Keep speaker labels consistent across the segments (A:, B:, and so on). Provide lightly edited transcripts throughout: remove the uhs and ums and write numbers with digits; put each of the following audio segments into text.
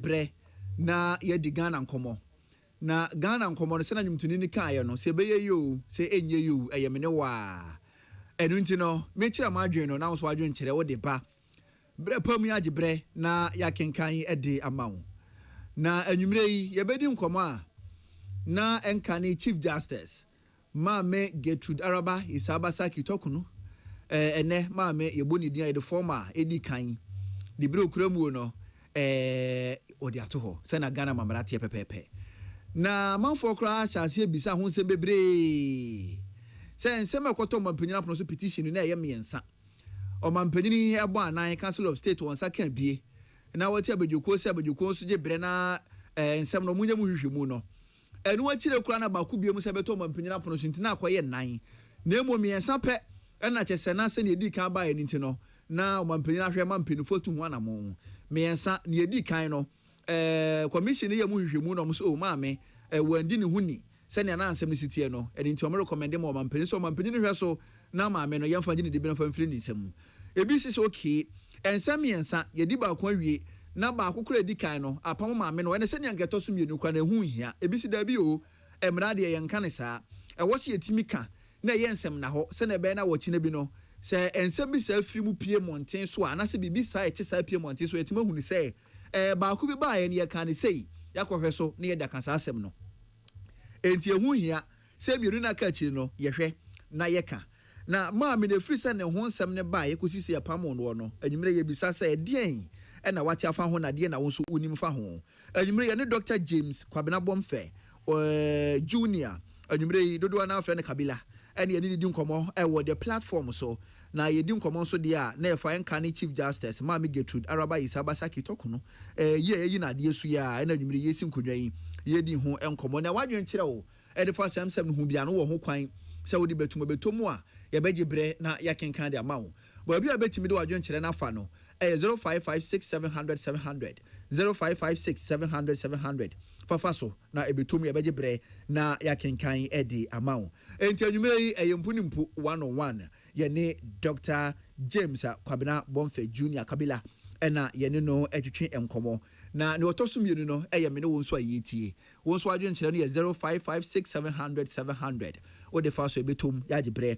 A: bre na ye di Ghana nkomo na Ghana nkomo no se na nwumtuni ni kan no se beye yo se enye yo eyemene wa enu nti no me kira ma adwen no na so adwen kire wo de ba bre pam ya agi bre na ya kenkan ede amawo na anwumre yi ye bedi nkomo a na enkane Chief Justice Maame Gertrude Araba Isabasaki Tokunu ene maame yeboni dia the former edi kan di bre okuramu no odi ato ho se na Ghana mamarate pepepe na manfo kra chance bisa ho se bebre se nsem ekoto mampanyina prono so petition na yemiensa o mampanyini ebo anan Council of State wonsa kan bie na wati abedwoko se abedwoko so je bre na nsem no munya mu hwehwemu no enu akire kra na ba ku bie mu se beto mampanyina prono so ntina akoye nan na emo miensa pe na chese na se ne edi kan ba ye ntino na mampanyina hwe mampanifo tu ho anamo miensa ne edi kan no commission ye mu hwehwemu no so o maame wandi ne huni se ne na ansem ne sitie no edi nti o me recommend mo mampanyin so mampanyin hwe so na maame no yemfa gine de bi no fa mfiri ne nsem ebi si so okay ensem miensa ye di ba ko awie na ba akokora edi kan no apam maame no ene se ne ngeto so mienu kwa na hu hia ebi si da bi o emra de ye nka ne saa wo se yetimi ka na ye nsem na ho se na be na wo chi na bi no se ensem bi sa afiri mu pie monten so ana se bibi sa e chi sa pie monten so etima hu ni se ba ku bi ba ye ne ye kan ne sei yakwohwe so ne ye da kan sa asem no enti ehu hia se mienu na ka chi no ye hwe na ye ka na maame ne free se ne ho nsem ne ba ye kosisi ya pam no anwumre ye bisa se den na wati afa ho na de na wo so unim fa ho anwumre ye ne Dr. James Kwabena Bomfe Junior anwumre dodo na afre ne Kabila ene ye di nkomo wo the platform so na ye di nkomo so de a na e fa enka Chief Justice Maame Gertrude Araba Isabasaki Tokunu ye na de su ya na anwumre ye si nkodwa yi ye di ho enkomo na wadwen kire wo e de fa samsam no hu bia no wo ho kwan se wo di betumo a ye beje bre na ya kenkan de amawo bo bia betimi de wadwen kire na fa no 0556700700 0556700700 fafa so na ebetum ye beje bre na ya kenkan edi amawo enti anwumre yi eyempuni 101 ye ne Dr. James Kwabena Bomfe Junior Kabila ena ye ne no etwetwe enkomo na ne otoso mienu no eye me ne won so ayetie won so adwen kire no ye 0556700700 o de fa so ebetum ya gibre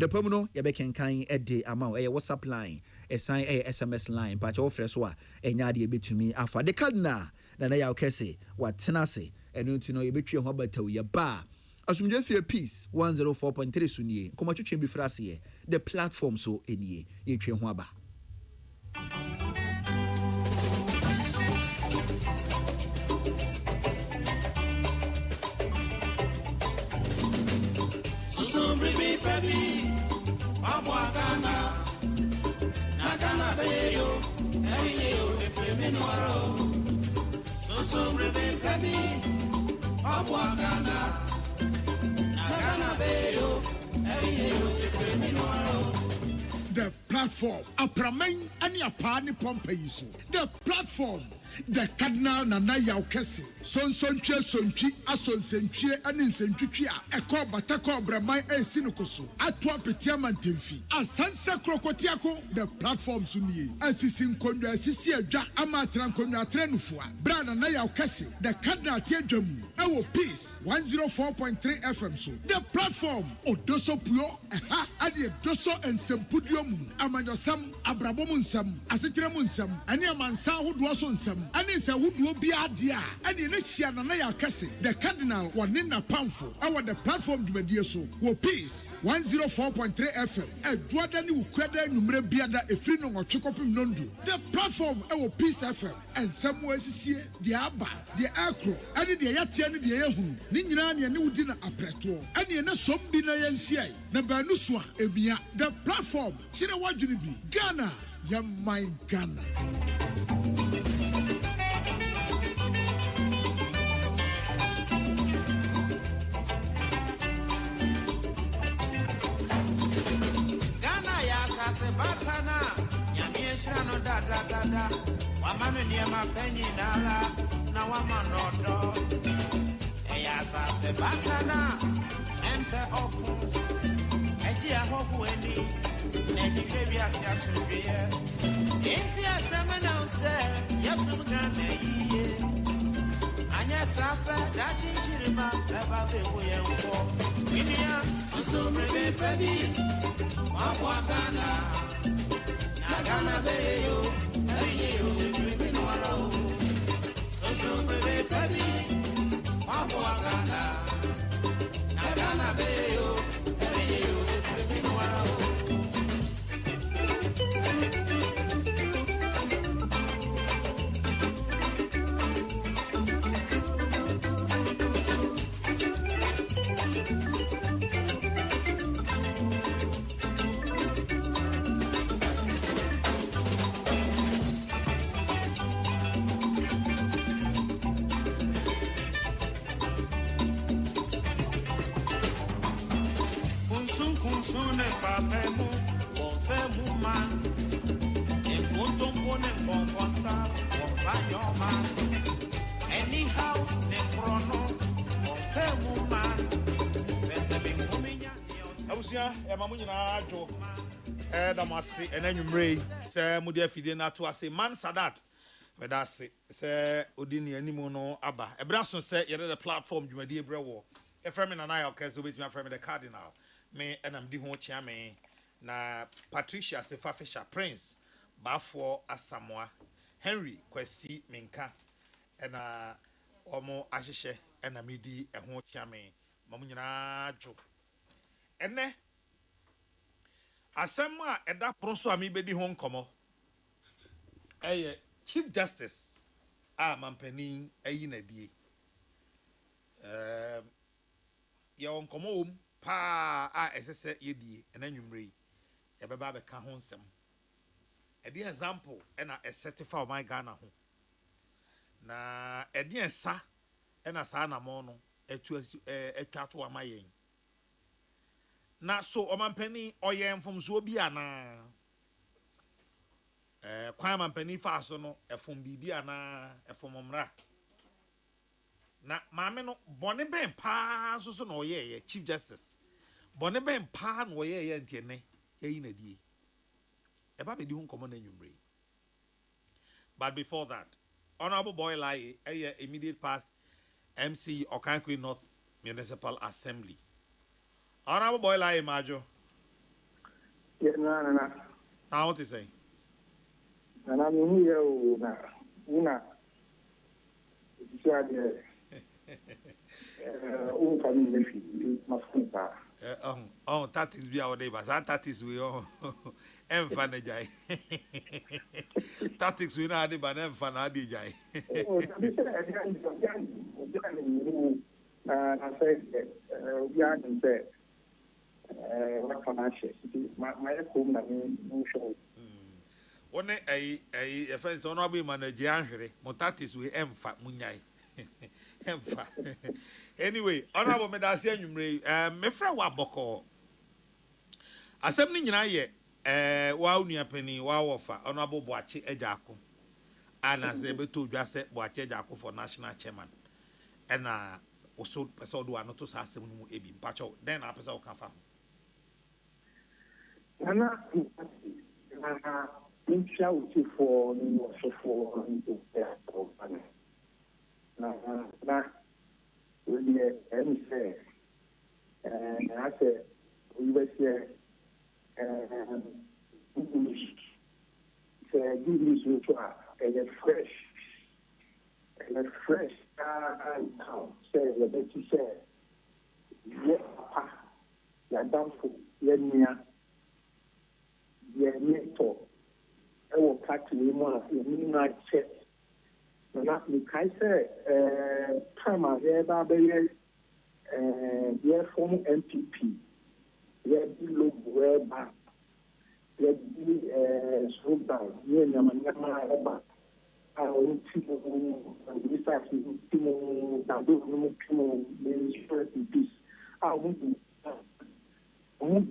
A: pam no ye be kenkan edi amawo eye WhatsApp line esan SMS line pa cho frɛ so a enya de ebetumi afa de cardinal na ya okese watenase enu nti no ye betwe ho bataw ye ba asumdwe fie peace 104.3 sunie koma twetwe bi frase ye the platform so enie ye twe ho aba
B: Baby, baby, Ghana, Nagana Bayo, Ayo, the Feminoro. So, baby, Ghana, Nagana Bayo, Ayo, the Feminoro.
C: The platform, a pramen and your party Pompeiso. The platform. The cardinal Nana Yaukesi, son sonchi, a son sentry, and in sentria, a call batako bramai a sinukoso, a tua petiaman timfi, a sansa crocotiaco, the platform suni, as is in Conda Sisia Jack Amatran Conda Trenufua, Brana Yaukesi, the cardinal Tiajum, our peace 104.3 FM so. The platform, Odoso Pio, aha, adia doso and sempudium, Amanyosam, Abrabomunsam, Asitramunsam, and Yamansa who was on some. And it's a wood will be a dear. And in this year, Naya Cassie, the cardinal, one in a poundful. Our the platform to be so. Wo peace 104.3 FM. A Jordan will quadra number biada a free no or chocopim nondu. The platform, our peace FM. And somewhere is here, the Abba, the Acro, and the Yatian, the Ehu, Ninyan, and Nudina Apreto. And you know some bina NCA. Nabanuswa, Emia, the platform. China what you be Ghana, Yam my Ghana.
B: Batana, Yamiesha no da, Wamanu near my penny nala, now I'm no dog. Eyasa se batana, enter off, Egia Hokueni, Neni baby as yasubia. Intia semana say, yasum gane ye. Anya sapa, dachi chirima, eba bebu yenfo. Winia, susu brebe baby, wapwagana. Nagana beyo, beyo, baby no. Susu brebe baby, wapwagana. Nagana beyo, beyo, baby no. Kunsune papemu, confemu man. Enquanto pone confonsa, confanyoma. Anyhow, ne chrono, confemu man. Pese minguminya.
D: Abusia, emamunyi na ajo. Damasi, enenumre. Se mudia fide na to ase man sadat. Medase se odini animu no aba. Ebraso se yere the platform dwumadi ebrewo. Efremi na na okazo betimi afremi the cardinal. Me and I'm the home chairman na Patricia Sefa Fisher Prince Bafo Asamoah Henry Kwesi Minka and Omo Ashishe and Amidi a home chairman Mamunyana Jo and ne Asama at that pronso amibe di home como Chief Justice Mampeni Ayina di your como pa SSS yedi and then you mre ya beba be ka ho nsem e di example and a certify my Ghana ho na e di ensa and a sa na mo no atwa to amayen na so omampani oyen from so bi ana kwan mampani fa so no efom bibi ana efom mra na maame no bone ben pa so no ye Chief Justice bone ben pa no ye ntene yi na die e ba be di hun komo na nwumre. But before that, Honorable Boy Lai immediate past MC Okankwi North Municipal Assembly. Honorable Boy Lai Majo.
E: Yeah, no.
D: Now what is saying?
E: And I'm here una
D: tactics be our neighbors. Our tactics we all emphanize. Tactics we know, but emphanize.
E: I said, we are in bed. What can I say? My home, no show.
D: One a friend, so no be manager. Motatis we empha munyai. Empha. Anyway, Honorable Medasian Yumre, me friend wa boko. Assembly nyina ye, wa unia penny, wa offer, Honorable Boachi Ejako. And as able to just say Boachi Ejako for national chairman. And also, person do not to say mu ebi pacho. Then a person can farm.
E: In shout for for really and say and I said we were here English which are fresh say the Betty said yeah downful yeah near I will catch you more in my chest. Na mi kai say time a here ba be form MPP here below where back here be slow down here nyama ba a o ti mo we start to mo da do mo the peace a o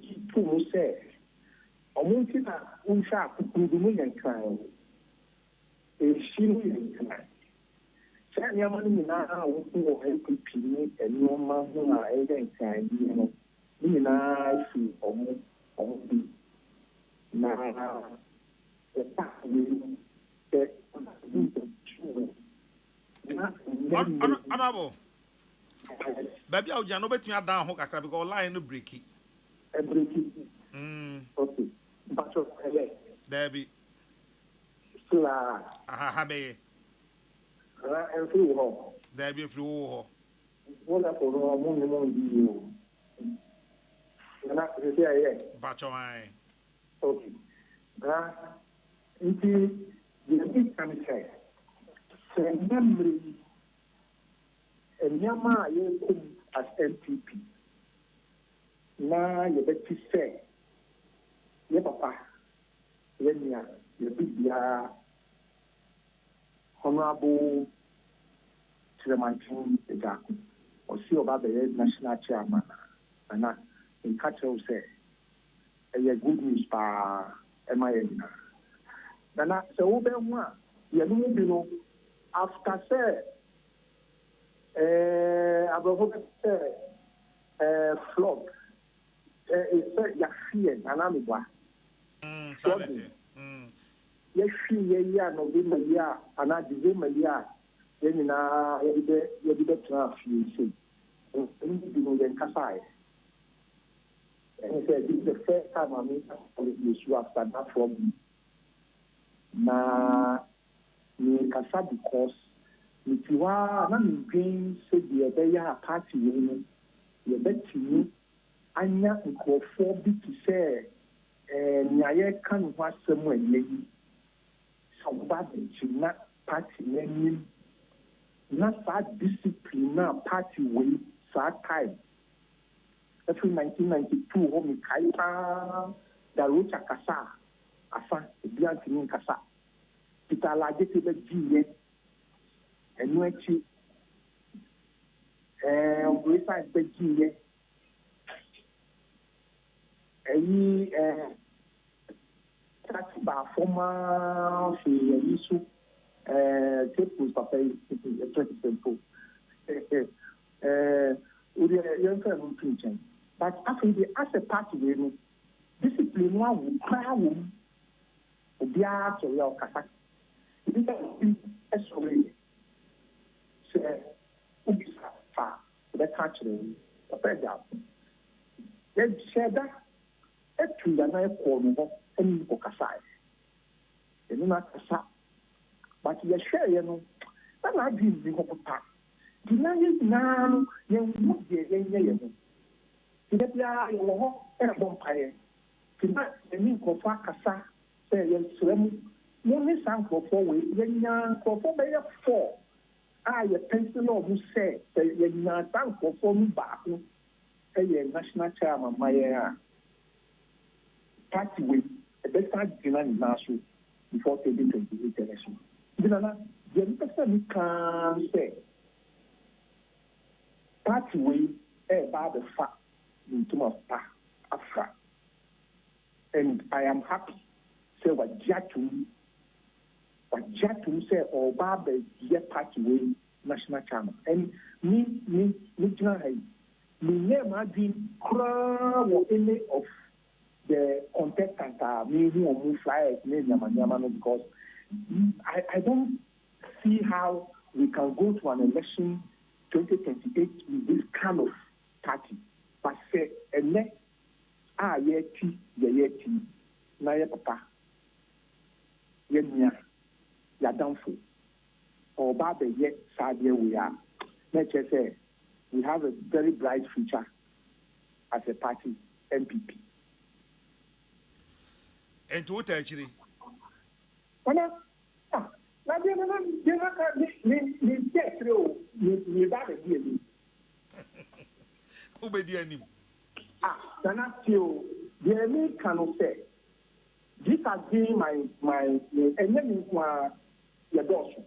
E: ti to say o ti na un sha ku du mo yan kan e shi mo yan kan Sɛ nneɛma no nyinaa woku wɔ MPP ne nneɛma ho a ɛyɛ nkaeɛ no ne nyinaa fi ɔmo bi na the fact that
D: Honorable. Baby, I'll just bet me down hook a because line no breaky.
E: Okay. But
D: there be.
E: So,
D: Habe.
E: And through
D: There be through.
E: Wonderful, you. And I say,
D: But
E: okay. Into the big committee. Memory and Yama as MPP. Now you bet to say, yeah, papa, yeah, you big honorable Chairman Jacob, or see about the national chairman, and that in Catcher say, a good news by MIA. Then I say, oh, then one, you know. After say, above flog, it's Yafi and Anamigua. Yes, she, no, be ya, and I did my ya, then you know, you did a few see. And then Kasai. And he said, this is the first time I meet the issue after that from now. Ni kasa because nitiwa na mpin se de be ya party we no ye betimi anya nkofo bi ti se nyaye kan ho asem anyi so ba de china party nani na sa discipline na party we sa time after 1992 ho mi kai pa da rocha kasa afa bi antini kasa kita lagi tiba jiye enuechi obrisa be jiye eyi ba former fi yisu tipus papa is 20 simple uri yon fa mun tinchen but after the as a party we no discipline wa wo kra wo obia to yo kasa. Sorry, say, Ubisa, the country, the president. Then said that a tree and I call me and Bocasai. And not a sap, but you share, you know, that I did the whole pack. Deny it now, you would be a young. To get the eye of a vampire. Tonight, the new Cofacasa, say, yes, Money sang for 4 weeks, then for 4. I a pencil who say, when you sang for 4 back, a national chairman, my party with a better dinner in Nassau before 2028 election. The person can say, party with about the fact into my Afra. And I am happy, say what Jatu. But Jatu say, or Baba, ye party way national chairman. And me, name I did cry or any of the contestants me who move flyers, because I don't see how we can go to an election 2028 with this kind of party. But say, and let yeti, na ye papa, ye ya downfall. Or Baba yet sad here we are. Let's just say we have a very bright future as a party, MPP.
D: And to what actually?
E: This has been my and then your Dawson.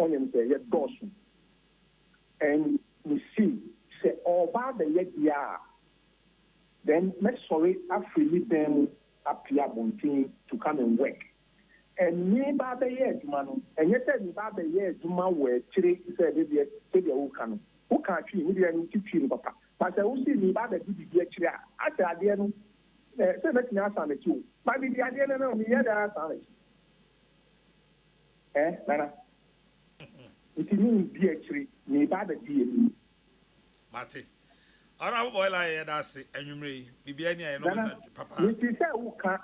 E: Onion say your Dawson. And we see say all about the year. Then make sorry after them appear bonting to come and work. And me baba year man and yet me baba year Juma were three said the who can treat me and teach you papa. But I will see me baba did the actually after the say make me answer me too. But the idea no me hear that answer. Nana. It means be actually me bad be.
D: Mate. Honorable boy like that's enyumre bibia ni aye no papa.
E: Me say who can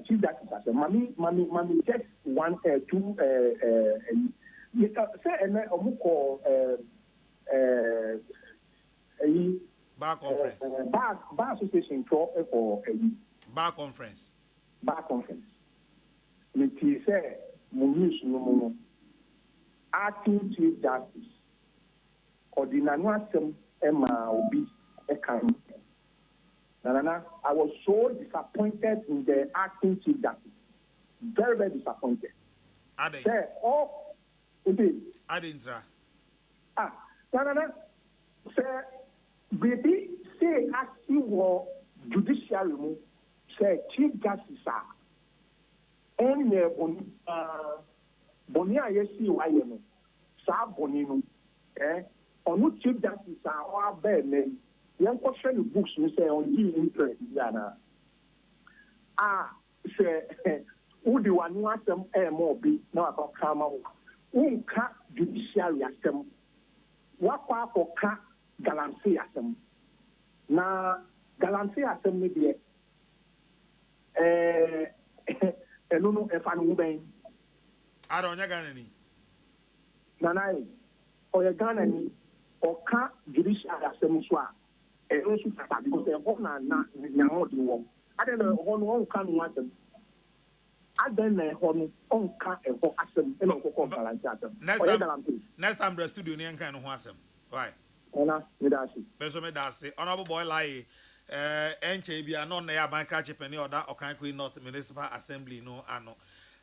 E: chief justice say mami just one two say ene omuko
D: bar conference.
E: Bar association for
D: bar conference.
E: Bar conference. Me say Munis no acting chief justice ordinary asem Emma Obi Ekan. Nana, I was so disappointed in the acting chief justice. Very, very disappointed.
D: Ade.
E: Say, okay.
D: Adintra.
E: Nana, say, baby, say, as you were judiciary, say, chief justice, and Bonia, yes, you are, Sa Bonino, on chief justice are bad men. Young question the books we say on the interest, Yana. Say, who do one want them more be now about come out? Who can't judiciary as them? What part for can't galamsey as them? Now, galamsey as them maybe no, if I know Ben.
D: I don't know any.
E: Nana, or a gun or can't judiciary as them swap. Because they're on na nyamodi. I don't know on can want them. I don't know on can and for asem and on balance.
D: Next time the studio ni kan ho asem. Why?
E: Ona medasi.
D: Beso medasi. Honorable boy like enche bia no na ya ban crash penny or that Okanko North Municipal Assembly no ano.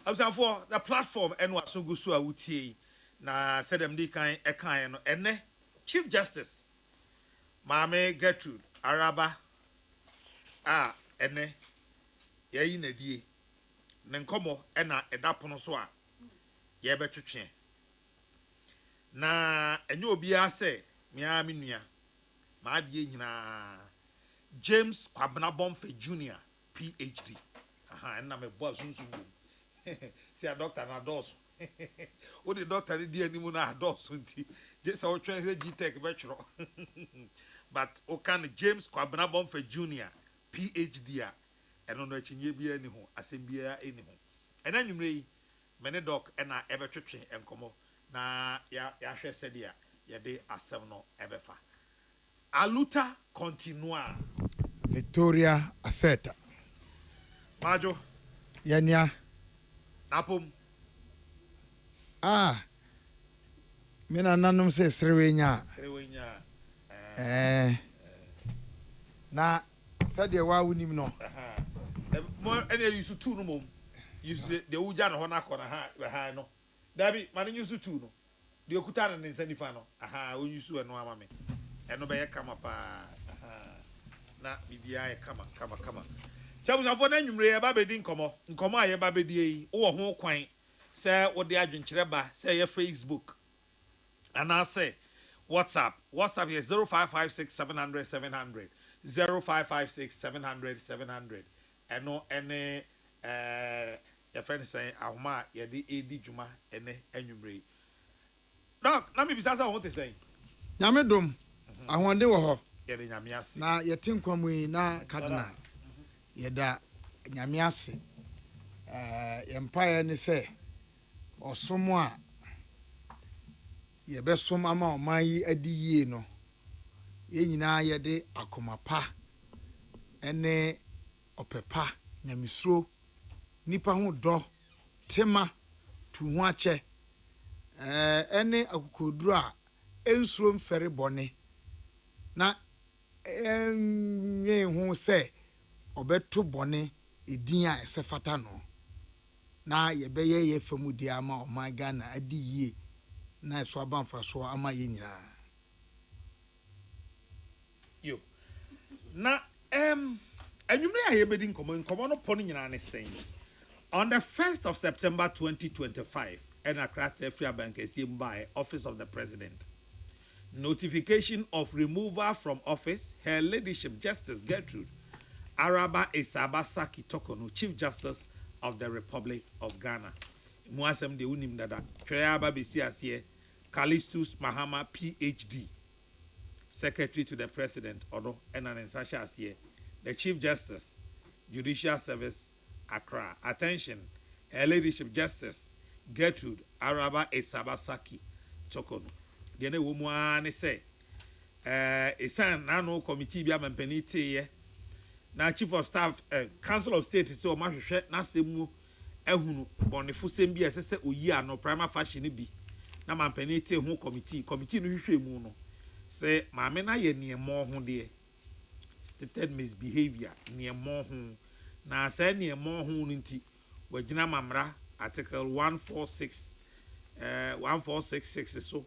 D: I'm for the platform and what so gusu a wutie na said them di kan e kan no ene Chief Justice Mame Gertrude Araba ene yayi na die ne nkomo ena edapono so a ye betwetwe na enye obi ase mia menua ma die nyina James Kwabena Bomfe Jr. PhD ena me boa sunsun see a doctor na dos o the doctor di animu na dos nti just our train say G-Tech betro but Okan James Kwabena Bomfe Jr. PhD eno no achinye bia ni ho asem bia eni ho ena nwumre yi mene doc ena ebetwetwe enkomo na ya hwe sedia ye de asem no ebefa aluta continua
C: Victoria Aseta
D: Majo
C: Yanya
D: napom
C: mina nanum se srewenya na sadia wa wunim no
D: mo ene yusu tu no mom yusu de uja no na kona ha no dabi mane yusu tu no de okuta ne nsanifa no o yusu eno ama me eno be ye kama pa na bibia ye kama chabuza na nwumre ye ba bedi nkomo aye ba bedi yi wo ho kwan se wo de adwenkyere ba se ye Facebook and I say WhatsApp is 0556 700 700 0556 700 700 and no any your friend saying ahoma ye di edi djuma ene anwumre doc na me bisasa what to say
C: nyame dom ahonde wo ho
D: ye de nyame ase
C: na ye tinkwam yi na cardinal ye da nyame ase ye mpaye ni se osomo a ye besom ama oman yi adi yie no ye nyina ye de akomapa ene opepa nyamisro nipa ho do tema tu ho ache ene akokoduru a ensuro mfere bone na enye hu se obeto bone edin a esefata no na ye beye ye famudi ama oman Ghana adi yie na so abanfa so ama ye nyina
D: yo na anwumre a ye bedi nkomo no pon nyina ne sen on the 1st of September 2025 and Accra Free Bank by Office of the President notification of removal from office Her Ladyship Justice Gertrude Araba Esabasaki Tokono, Chief Justice of the Republic of Ghana. Muasem de unim dada. Kreaba Besiasie, Callistus Mahama, PhD, Secretary to the President, Odo, and an Ensasha Asie, the Chief Justice, Judicial Service, Accra. Attention, Her Ladyship Justice, Gertrude Araba Esabasaki Tokono. The ene woman say, Esan Nano Committee Bia Mampenite, na Chief of Staff, Council of State is so much na semu ehunu bonifu sembi esese oyi ano prima fashion bi na Mampenite hu committee no hwehwe mu no say maame na ye niemo ho de stated misbehavior niemo ho na say niemo ho nti wagina mamra article 1466 so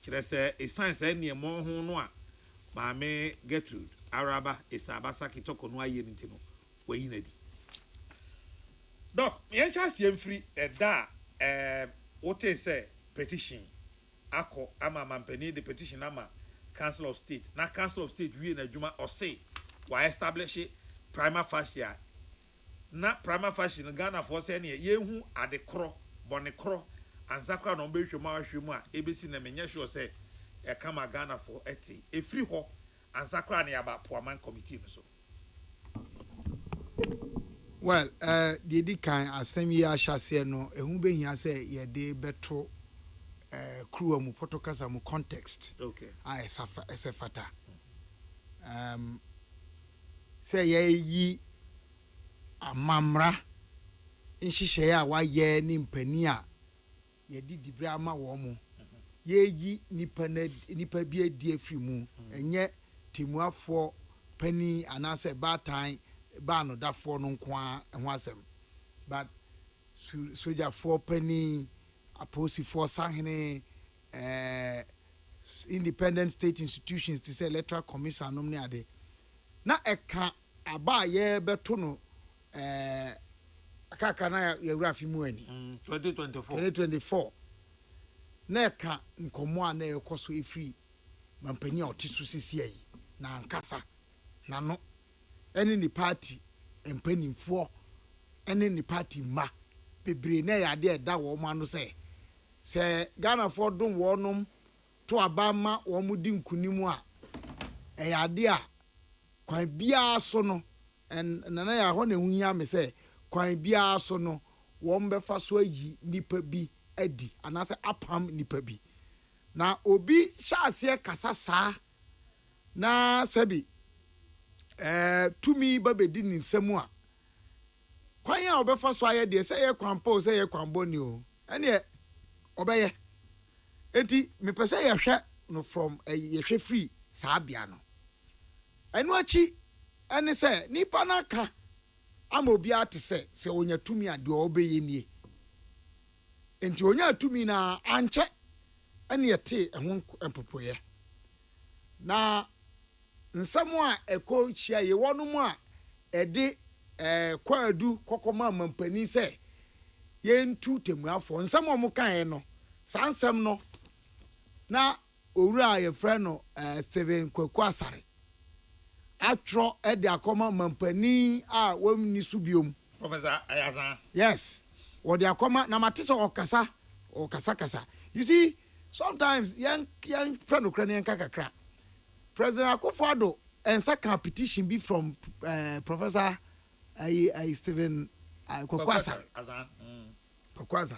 D: kire say esan say niemo ho no a maame Gertrude Araba Esabasaki Tokono aye nti no wayi na di doc yen chance yen free da what say petition ako ama mampani the petition ama Council of State na Council of State we na adwuma or say why establish prima facie na prima facie Ghana for say ne yehu adekro bonekro ansakra no be hwema hwemu a ebesi na menye sure say e kama Ghana for eti e free ho ansakra ne aba poaman committee no so.
C: Well, the kind asem ya shase no ehun be hia say ye de beto crew mu protocol mu context.
D: Okay.
C: Esefata. Say ye yi amamra nhihye ya wa ye ni mpani a ye di dibra ma wo mu. Ye yi nipa bi adi afri mu. Enye timuafo pani anase batan ba no da for no kwa ho asem but soldier for penny aposi for sahene independent state institutions to say electoral commission nom ne ade na eka aba ye beto no akaka na ye wurafi mu ani 2024 na eka nkomo a na ekoso efri mampani a otisu sisi yi na ankasa na no any ni party empanimfo any ni party ma bebre na ya de da wo ma no say Ghana for don wonom to abama wo mudi nkunimu a ya de a kwan bia so no na ya ho na hunya me say kwan bia so no wo mbefa so ayi nipa bi adi anase apam nipa bi na obi shaase kasa saa na sabi tumi babedi ni nsemu a kwan ya obefa so aye de say ye kwampo say ye kwamboni o ene obeye enti me pese ye hwe no from ye hwe free saa bia no enu achi ene say nipa na ka ama obi ate say onya tumi ade obeye nie enti onya tumi na anche ene yete ehun empopoye na nsamo a eko chia ye wonum a ede kwadu kokoma mampani se ye ntu temuafo nsamo mo kan no sansem no na owura ye frɛ no 7 kwaku asare atro ede akoma mampani a wamni subiom
D: Professor Ayazan.
C: Yes, what they akoma na matisa okasa you see sometimes young friend Ukrainian kakakra President Akufo-Addo and second petition be from Professor Stephen Kwakwasa. Kwakwasa.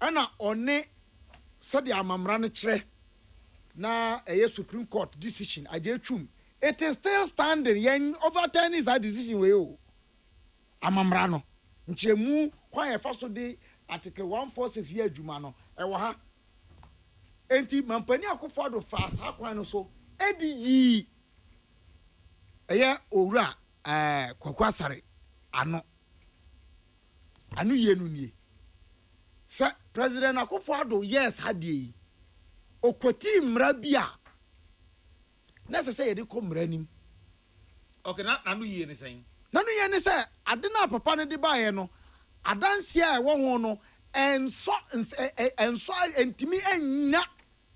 C: Ana one said the amamra ne kire na a Supreme Court decision ajechum. It is still standing. Yen overturn is a decision we o. Amamra no. Nchemu kwan e fa so de article 146 ye adwuma no e wo ha. Enti mampani Akufo-Addo fa sa kwan no so edi yi eye owura Kwakwasare ano ye no nie se President Akufo-Addo yes hadie okwati mra bia na se ye de ko mra nim
D: okay na no ye ni sen
C: na no ye ni se ade na papa ne de ba ye no adanse a wo ho no enso entimi enna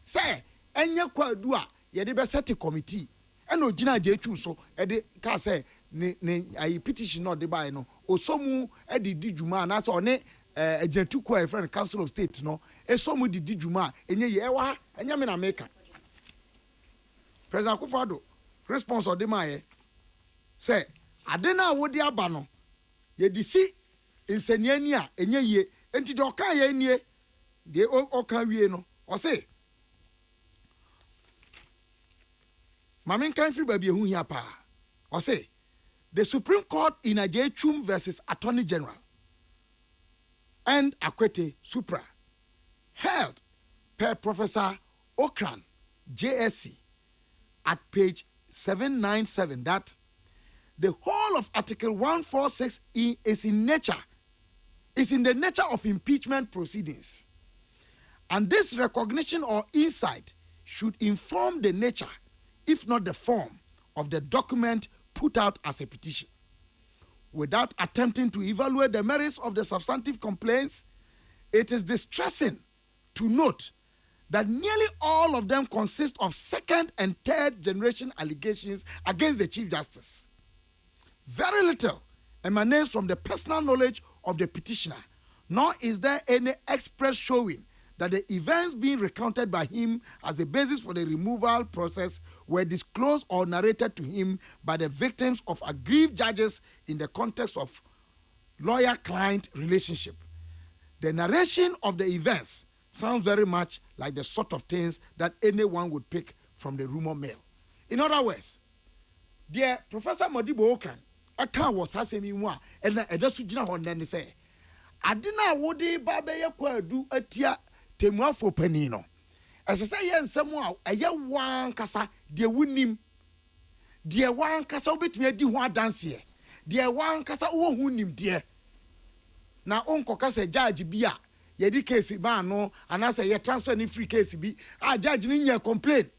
C: se enye kwadu a ye de be set committee and no gina jechu so ede ka say ne ayi petition no de buy no osomu ede di djuma na say one ajetu ko e friend council of state no esomu di djuma enye ye wa enya me na meka President Akufo-Addo response of the man say adena wodi aba no ye di si nseniani a enye ye enti de oka ye nie de oka wie no o say Mamin kan free baby ehu hia pa. O say the Supreme Court in Ajechum versus Attorney General and Akwete Supra held per Professor Okran JSC at page 797 that the whole of Article 146 is in the nature of impeachment proceedings. And this recognition or insight should inform the nature, if not the form, of the document put out as a petition. Without attempting to evaluate the merits of the substantive complaints, it is distressing to note that nearly all of them consist of second and third generation allegations against the Chief Justice. Very little emanates from the personal knowledge of the petitioner, nor is there any express showing that the events being recounted by him as a basis for the removal process were disclosed or narrated to him by the victims of aggrieved judges in the context of lawyer-client relationship. The narration of the events sounds very much like the sort of things that anyone would pick from the rumor mill. In other words, dear Professor Modibo Okran, I can't was asking one, and I just on then say, I didn't would babe do a tia temwafo panino. As I say, and someone a young one cassa, dear winning, dear one cassa bit me do one dance here, dear one cassa who him dear. Now, Uncle Cassa judge bia, ye di case ba no, and I say ye transfer any free case be, I judge in your complaint.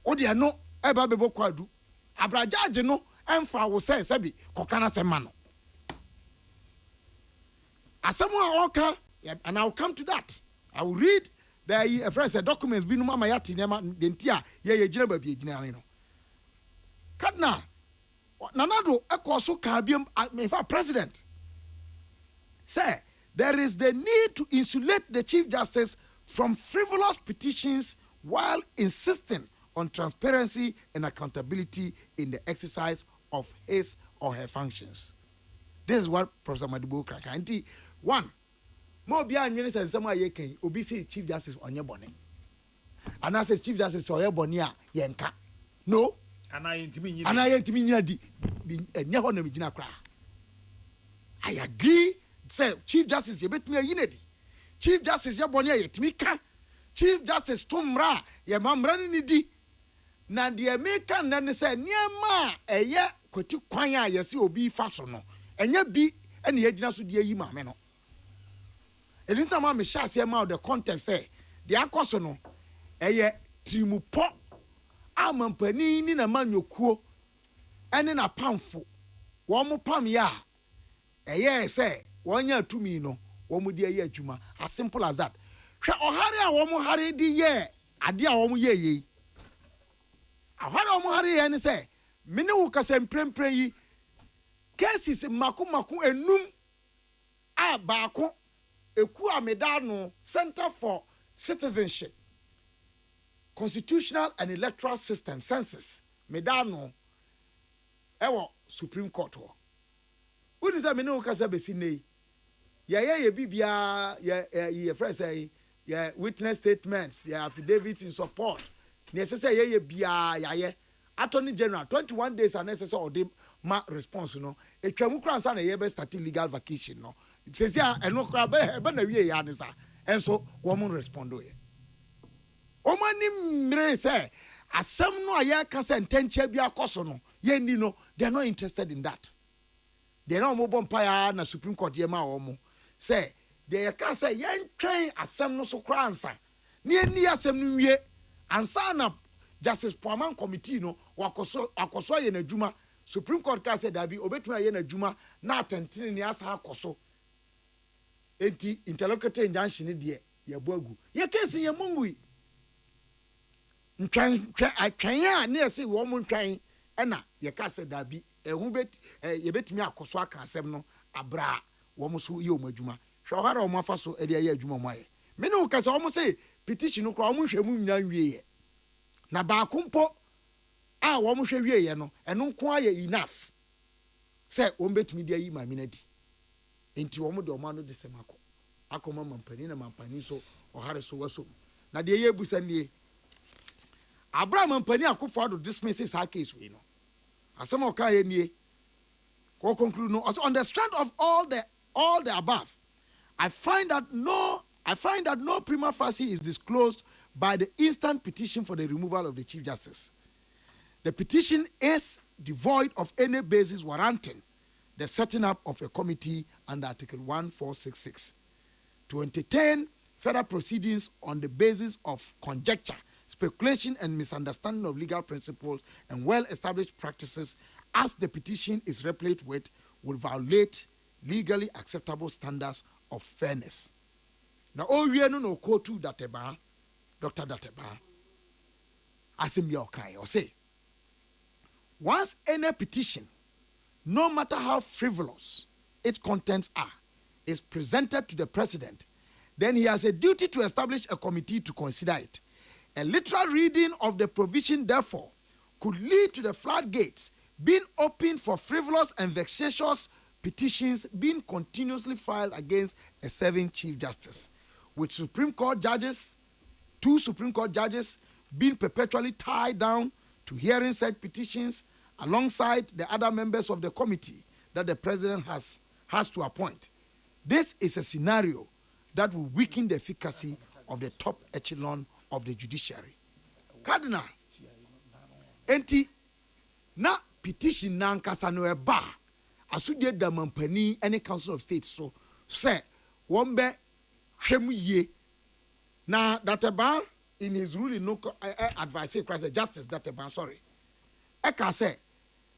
C: Oh, dear no, eba bebo kwadu. Abra judge no, and for our say, Sabi, Kokana semano. As someone okay, and I'll come to that. I will read the friend said documents be no mama yati nema dentia ye jinaba bi jinano. Kadna Nanado ekoso ka biem in fact president say there is the need to insulate the Chief Justice from frivolous petitions while insisting on transparency and accountability in the exercise of his or her functions. This is what Professor Modibo Okran. One, more beyond minister and someone ye can obisi Chief Justice on your bonnet. And I say Chief Justice or your bonia yenka. No, and I ain't me I agree. Say Chief Justice, you bet me a unity. Chief Justice, your bonia yetmika. Chief Justice Tumra, your mam running di. Na the American then say near ma a ye kwati kwanya yesi obi fashion no. Enya bi and the agent should ye ma meno. Elinta ma me sha se ma the context say the akoso no eye trimu po amampani ni na manyokuo ene na pamfo wo mo pam ya eye say wonya tumi no wo mo di eye adwuma as simple as that. Hwe ohare a wo mo hare di ye ade a wo mo ye ye ahare wo mo hare ye ne say mene wo kasa mprempren yi cases mako enum a baako eku amedano Center for Citizenship Constitutional and Electoral System Census medano ewo Supreme Court ho woni say mene wo kasa besi nei ye bibia ye friend say ye witness statements ye affidavits in support ne say ye bia ye Attorney General 21 days and necessary or dem ma response no etwamu kran sa na ye be start legal vacation no says ya eno kra be na wie ya ne sa enso wo mo respond o ye o mani mre say asem no aye ka se ntenche bia koso no ye ni no they are not interested in that. They are not mo bompire na Supreme Court ye ma wo mo say they can say yen train asem no so kra ansa ne ani asem no wie ansa na Justice Poaman Committee no wakoso ye na djuma Supreme Court ka say dabi obetuma ye na djuma na atentene ni asa akoso enti interlocutor injunction de ye boagu ye case ye mungui
F: atwan a na yɛse wɔn mo ntwan ɛna yɛka sɛ dabi ɛho yɛbɛtumi akɔso aka asɛm no abra wɔn so yɛ wɔn adwuma hwɛ ɔhara wɔn afa so ɛde ayɛ adwuma wɔn ayɛ mene wo kasa wɔn sɛ petition no koraa wɔn hwɛ mu nyinaa wie yɛ na baako mpo a wɔn hwɛ wie yɛ no ɛno nko ayɛ enough sɛ wɔn bɛtumi de ayi maame no adi enti wɔn de wɔn ano de sɛm akɔ ma mampani na mampani so ɔhare so wɔso na deɛ yɛ ebusa nie Abraham mampani Akufo-Addo dismisses her case we know asɛm a ɔka yɛ nie ko conclude no also on the strength of all the above I find that no prima facie is disclosed by the instant petition for the removal of the Chief Justice. The petition is devoid of any basis warranting the setting up of a committee under Article 1466 to entertain further proceedings on the basis of conjecture, speculation, and misunderstanding of legal principles and well-established practices, as the petition is replete with, will violate legally acceptable standards of fairness. Now, no quote to Dateba, Dr. Dateba, Asim Yokai, or say, once any petition, no matter how frivolous its contents are, is presented to the president, then he has a duty to establish a committee to consider it. A literal reading of the provision, therefore, could lead to the floodgates being opened for frivolous and vexatious petitions being continuously filed against a serving Chief Justice, with two Supreme Court judges being perpetually tied down to hearing such petitions alongside the other members of the committee that the president has to appoint. This is a scenario that will weaken the efficacy of the top echelon of the judiciary. Cardinal, enti na petition na nkasa no eba asudie da mampani any council of state so say won be hwem ye na Dateba in his ruling no advice Christ justice Dateba sorry eka say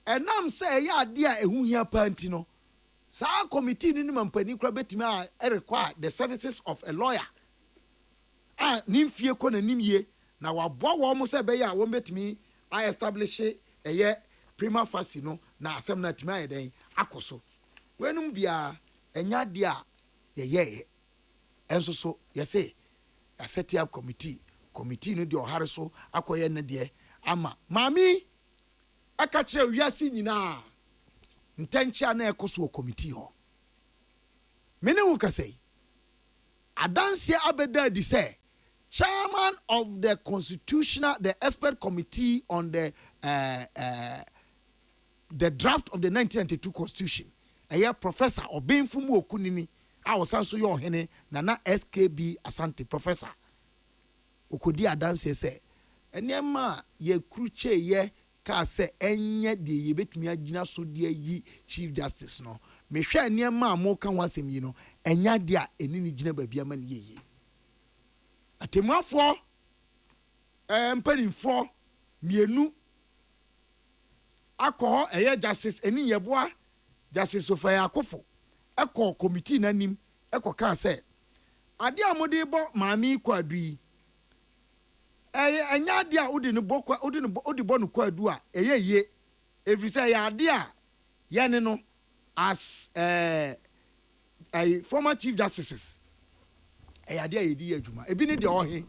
F: enam say ya ade a ehu hia panti no sa committee ni mampani kra betimi a require the services of a lawyer nimfie ko na nimye na waboa wo mo se be ya wo betimi I establish a prima facie no na asem na timi ayeden akoso wenum bia enya de a ye enso so ye say a set up committee no de ohare so akoye ne de ama mami aka kire wiase nyina ntanchia na ekoso committee ho mene wo kasai adanse abeda di say chairman of the expert committee on the draft of the 1992 constitution professor Obenfumu Okunini a wasanso yo hene na SKB Asante professor okodi adanse say enema ye kruche ye ka se enye de ye betumi agina so de yi Chief Justice no me hwe enema mo kan wasem yi no enya de a enini gina ba bia ma ne ye atemuafo mpanimfo mienu akọ justice eni yeboa Justice Sofia Akufo eko committee nanim eko kan say ade amode bo maami kwadu yi enya ade a odi ne bokwa odi bo no kwadu a ye every say ya ade a ye ne no as a former Chief Justices ade a yedi adwuma ebi ne de ohe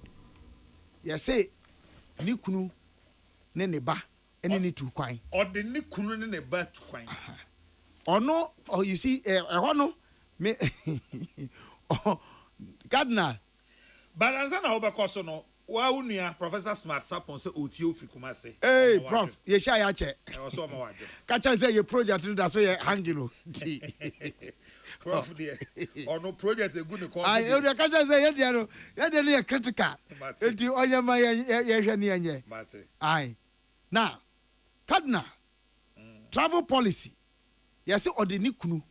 F: ye say ni kunu ne ne ba ene ni tu kwan
D: ode ni kunu ne ne ba tu kwan
F: ono you see no me Cardinal
D: balanza na obekoso no wa unua Professor Smart Sapon se otie ofri Kumase
F: hey prof ye sha ya che
D: e so ma waje
F: ka cha say ye project no da so ye hangilo
D: prof there ono project egu ne ko
F: ai e ka cha say ye de no ye critical enti oyama ye hwe ne yenye ai now Cardinal travel policy yes ode ni kunu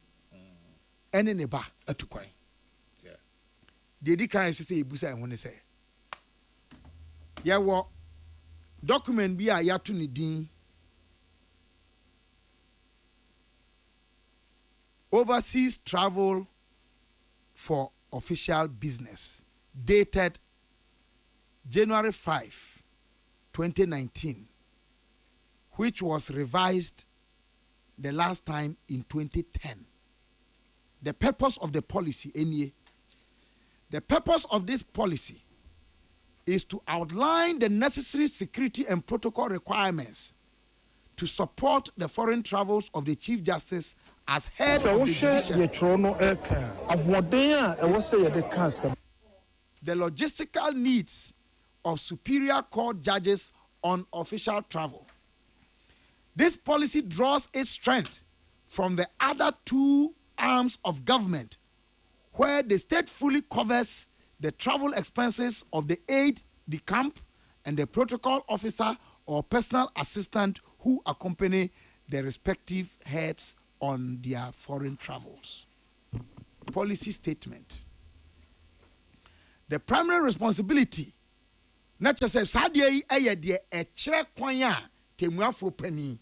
F: ene ne ba atukwan de di kan say ebusa ehun ne say ye wo document bi a ya to ne din overseas travel for official business dated January 5 2019, which was revised the last time in 2010. The purpose of the policy, the purpose of this policy is to outline the necessary security and protocol requirements to support the foreign travels of the Chief Justice as head of the Judiciary. The logistical needs of superior court judges on official travel. This policy draws its strength from the other two arms of government, where the state fully covers the travel expenses of the aide de camp and the protocol officer or personal assistant who accompany the respective heads on their foreign travels. Policy statement. The primary responsibility, not just as Sadia a chere kwanya temuafo pani.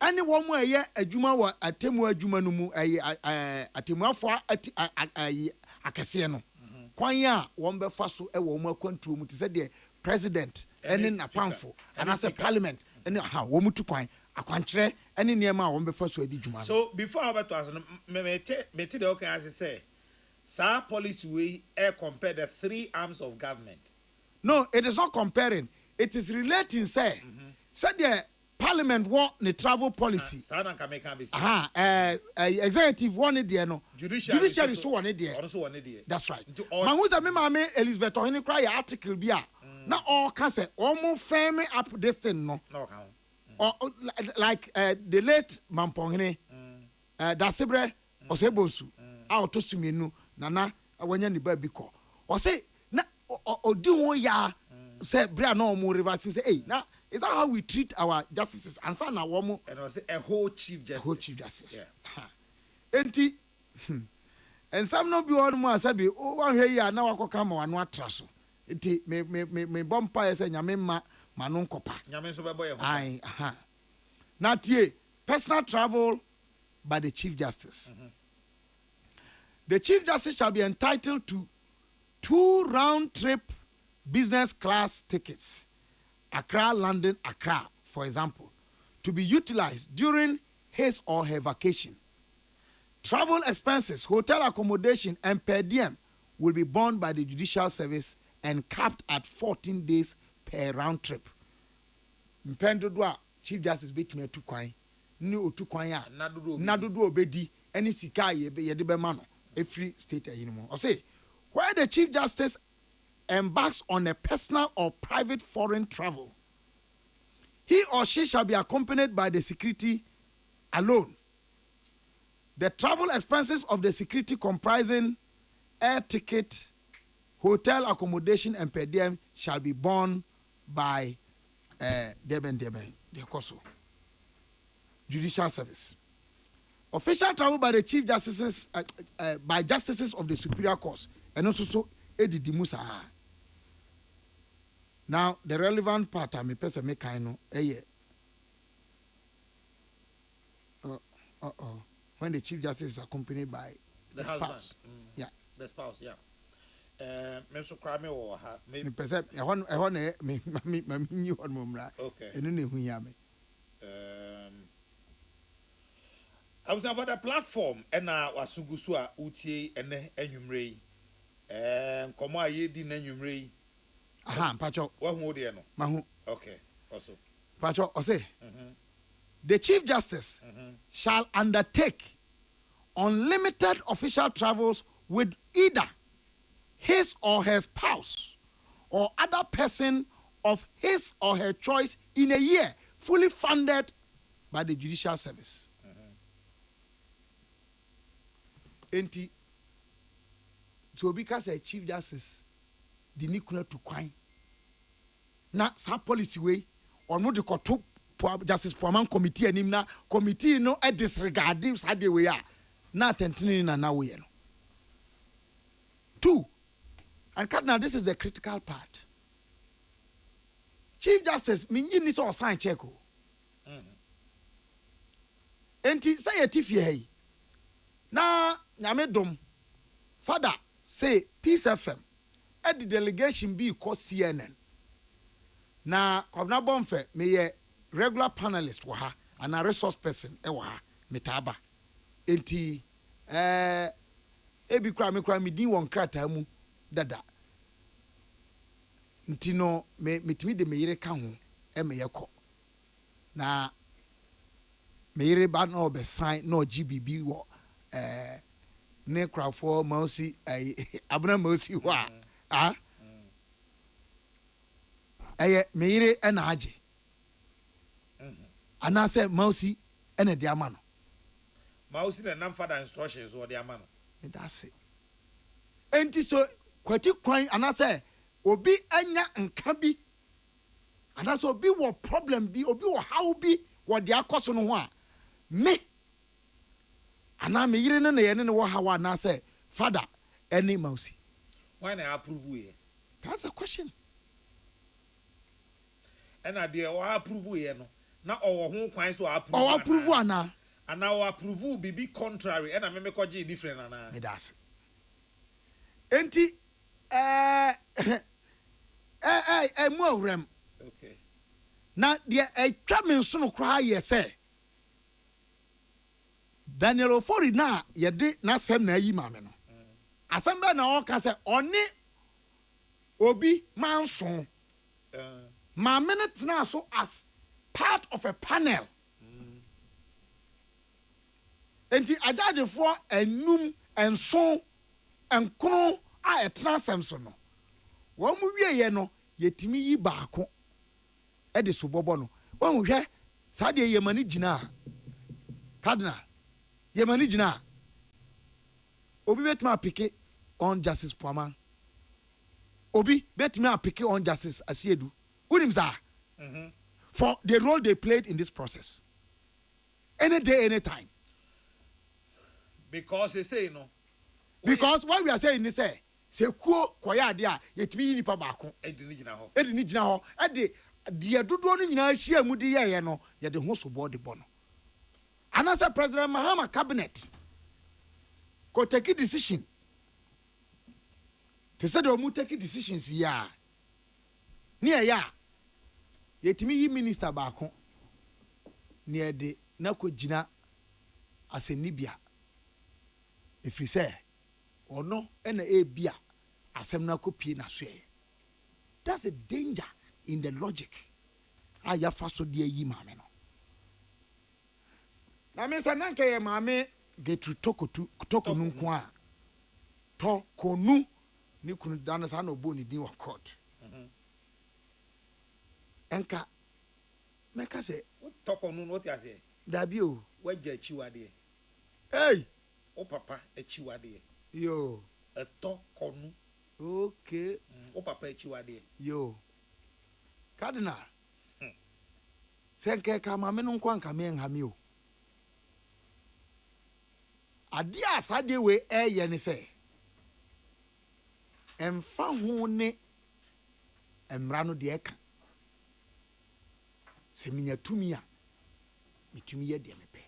F: Anyone where a juma wa atemu ajuma no mu atemuafo akasieno. Kwanya wombe faso e wo mu akwantu mu te de president ene na pamfo and as a parliament ene ha wo mutu kwan akwankyere ene niema a wombe faso adi juma.
D: So before I to ask me the okay as say sa policy we compare the three arms of government.
F: No, it is not comparing. It is relating say said the parliament want the travel policy. Executive one there no. Judiciary so one there. That's right. Mahuza me mama Elizabeth Ohini cry article bia. Na all can say almost firm up this thing no. Or like the late Mampongene Dasebre Osebonsu out to Suminu Nana when you baby call. Or say na or do ya say bria no more reverse say hey now. Is that how we treat our justices? And son, a woman,
D: and was a whole chief justice.
F: A whole chief justice. Yeah. And some no be one more sabi. Oh, one here now I come on one trash. It me bumpire say nyame manon kopa.
D: Nyame so be boy.
F: Aye, Not ye personal travel by the chief justice. The chief justice shall be entitled to 2 round-trip business class tickets. Accra, London, Accra, for example, to be utilized during his or her vacation. Travel expenses, hotel accommodation, and per diem will be borne by the Judicial Service and capped at 14 days per round trip. Mpendodwa Chief Justice betime tu kwan ni otu kwan ya nadodo obedi eni sika ye de be ma no every state ayinimo. O say where the Chief Justice embarks on a personal or private foreign travel, he or she shall be accompanied by the security alone. The travel expenses of the security comprising air ticket, hotel accommodation, and per diem shall be borne by the Judicial Service. Official travel by the Chief Justices, by Justices of the Superior Court, and also Edi Musa. Now, the relevant part of me person make I know, when the Chief Justice is accompanied by
D: the husband.
F: Yeah.
D: The spouse, yeah. Me so cry me or her.
F: Me person, I want me new one mumra.
D: Okay.
F: And then who ya me.
D: I was over the platform and wasugusua utie and enyumrei. Komo aye di enyumrei.
F: Aha, Pacho.
D: What who dey no?
F: Mahu.
D: Okay. Also.
F: Pacho, I say. The Chief Justice shall undertake unlimited official travels with either his or her spouse or other person of his or her choice in a year, fully funded by the Judicial Service. Enti, so because a Chief Justice, the Nicola to kwine. Na sa policy way, or no the kotu Justice Poaman Committee and him na committee no a disregard this how they are. Na tentini na na we no. 2. And Cardinal, this is the critical part. Chief Justice, minji ni so sign check o. Enti say etifi hey. Na nyame dom. Father say Peace FM. At the delegation be called CNN. na Kwabena Bomfe me regular panelist wɔ ha and a resource person wɔ ha metaba enti ebi kura me din wɔ nkrataa mu dada nti no metimi de me yere ka ho me yɛkɔ na me yere ba na obesan na GBB wɔ ne krafo mausi abuna mausi hɔ a ɛyɛ me yere ɛna agye anase mausi ɛna de ama no
D: mausi na nam father instructions wɔ de ama no
F: me da se enti so kwati kwan anase obi anya nka bi anase obi wɔ problem bi obi wɔ how bi wɔ de akɔso no ho a me ana me yire ne ye ne wɔ how anase father any mausi
D: why na approve we
F: that's a question
D: ɛna de o approve ye no na ɔwɔ ho kwan so approve
F: ana
D: o approve bibi contrary ɛna me kɔgye different ana
F: me das enti mu awrem
D: okay
F: na de atwa me nso no kra ye se Daniel Ofori na ye de na sem na ayi ma me no asem be na o ka se oni obi manso ma minute na so as part of a panel enti ajajefo enum enso enkono a etna sem so no wo mu wie ye no yetimi yi baako e de so bobo no wo hwe sa de yemani gina cardinal yemani gina obi betuma pike on justice Poma obi betuma pike on justice Asiedu unim za for the role they played in this process any day any time
D: because they say no
F: because what we are saying is say kuo koya ade a yetimi yi nipa baako
D: edini gina
F: ho ade de dodo no nyina hia mu de ye no ye de ho so bo de bono anasa President Mahama cabinet ko take decision they said o mu take decisions ya ne ya yetimi yi minister baako ne de na ko gina asenibia efiri say ono ena ebia asem na ko pie na so e that's a danger in the logic aya fa so de yi maame no na me say nanka ye maame get to toko nu nko a to konu ni kunu dan sa na obo ni din wa court enka meka say
D: toko nu what you say
F: dabi o
D: waje achiwade
F: hey
D: o papa achiwade
F: yo
D: eto konu
F: okay
D: o papa achiwade
F: yo cardinal senke ka maame no nko anka me nhame o ade asade we eye ne se emfa ho ne emra no de eka se minya tumi a mitumi ye de mepe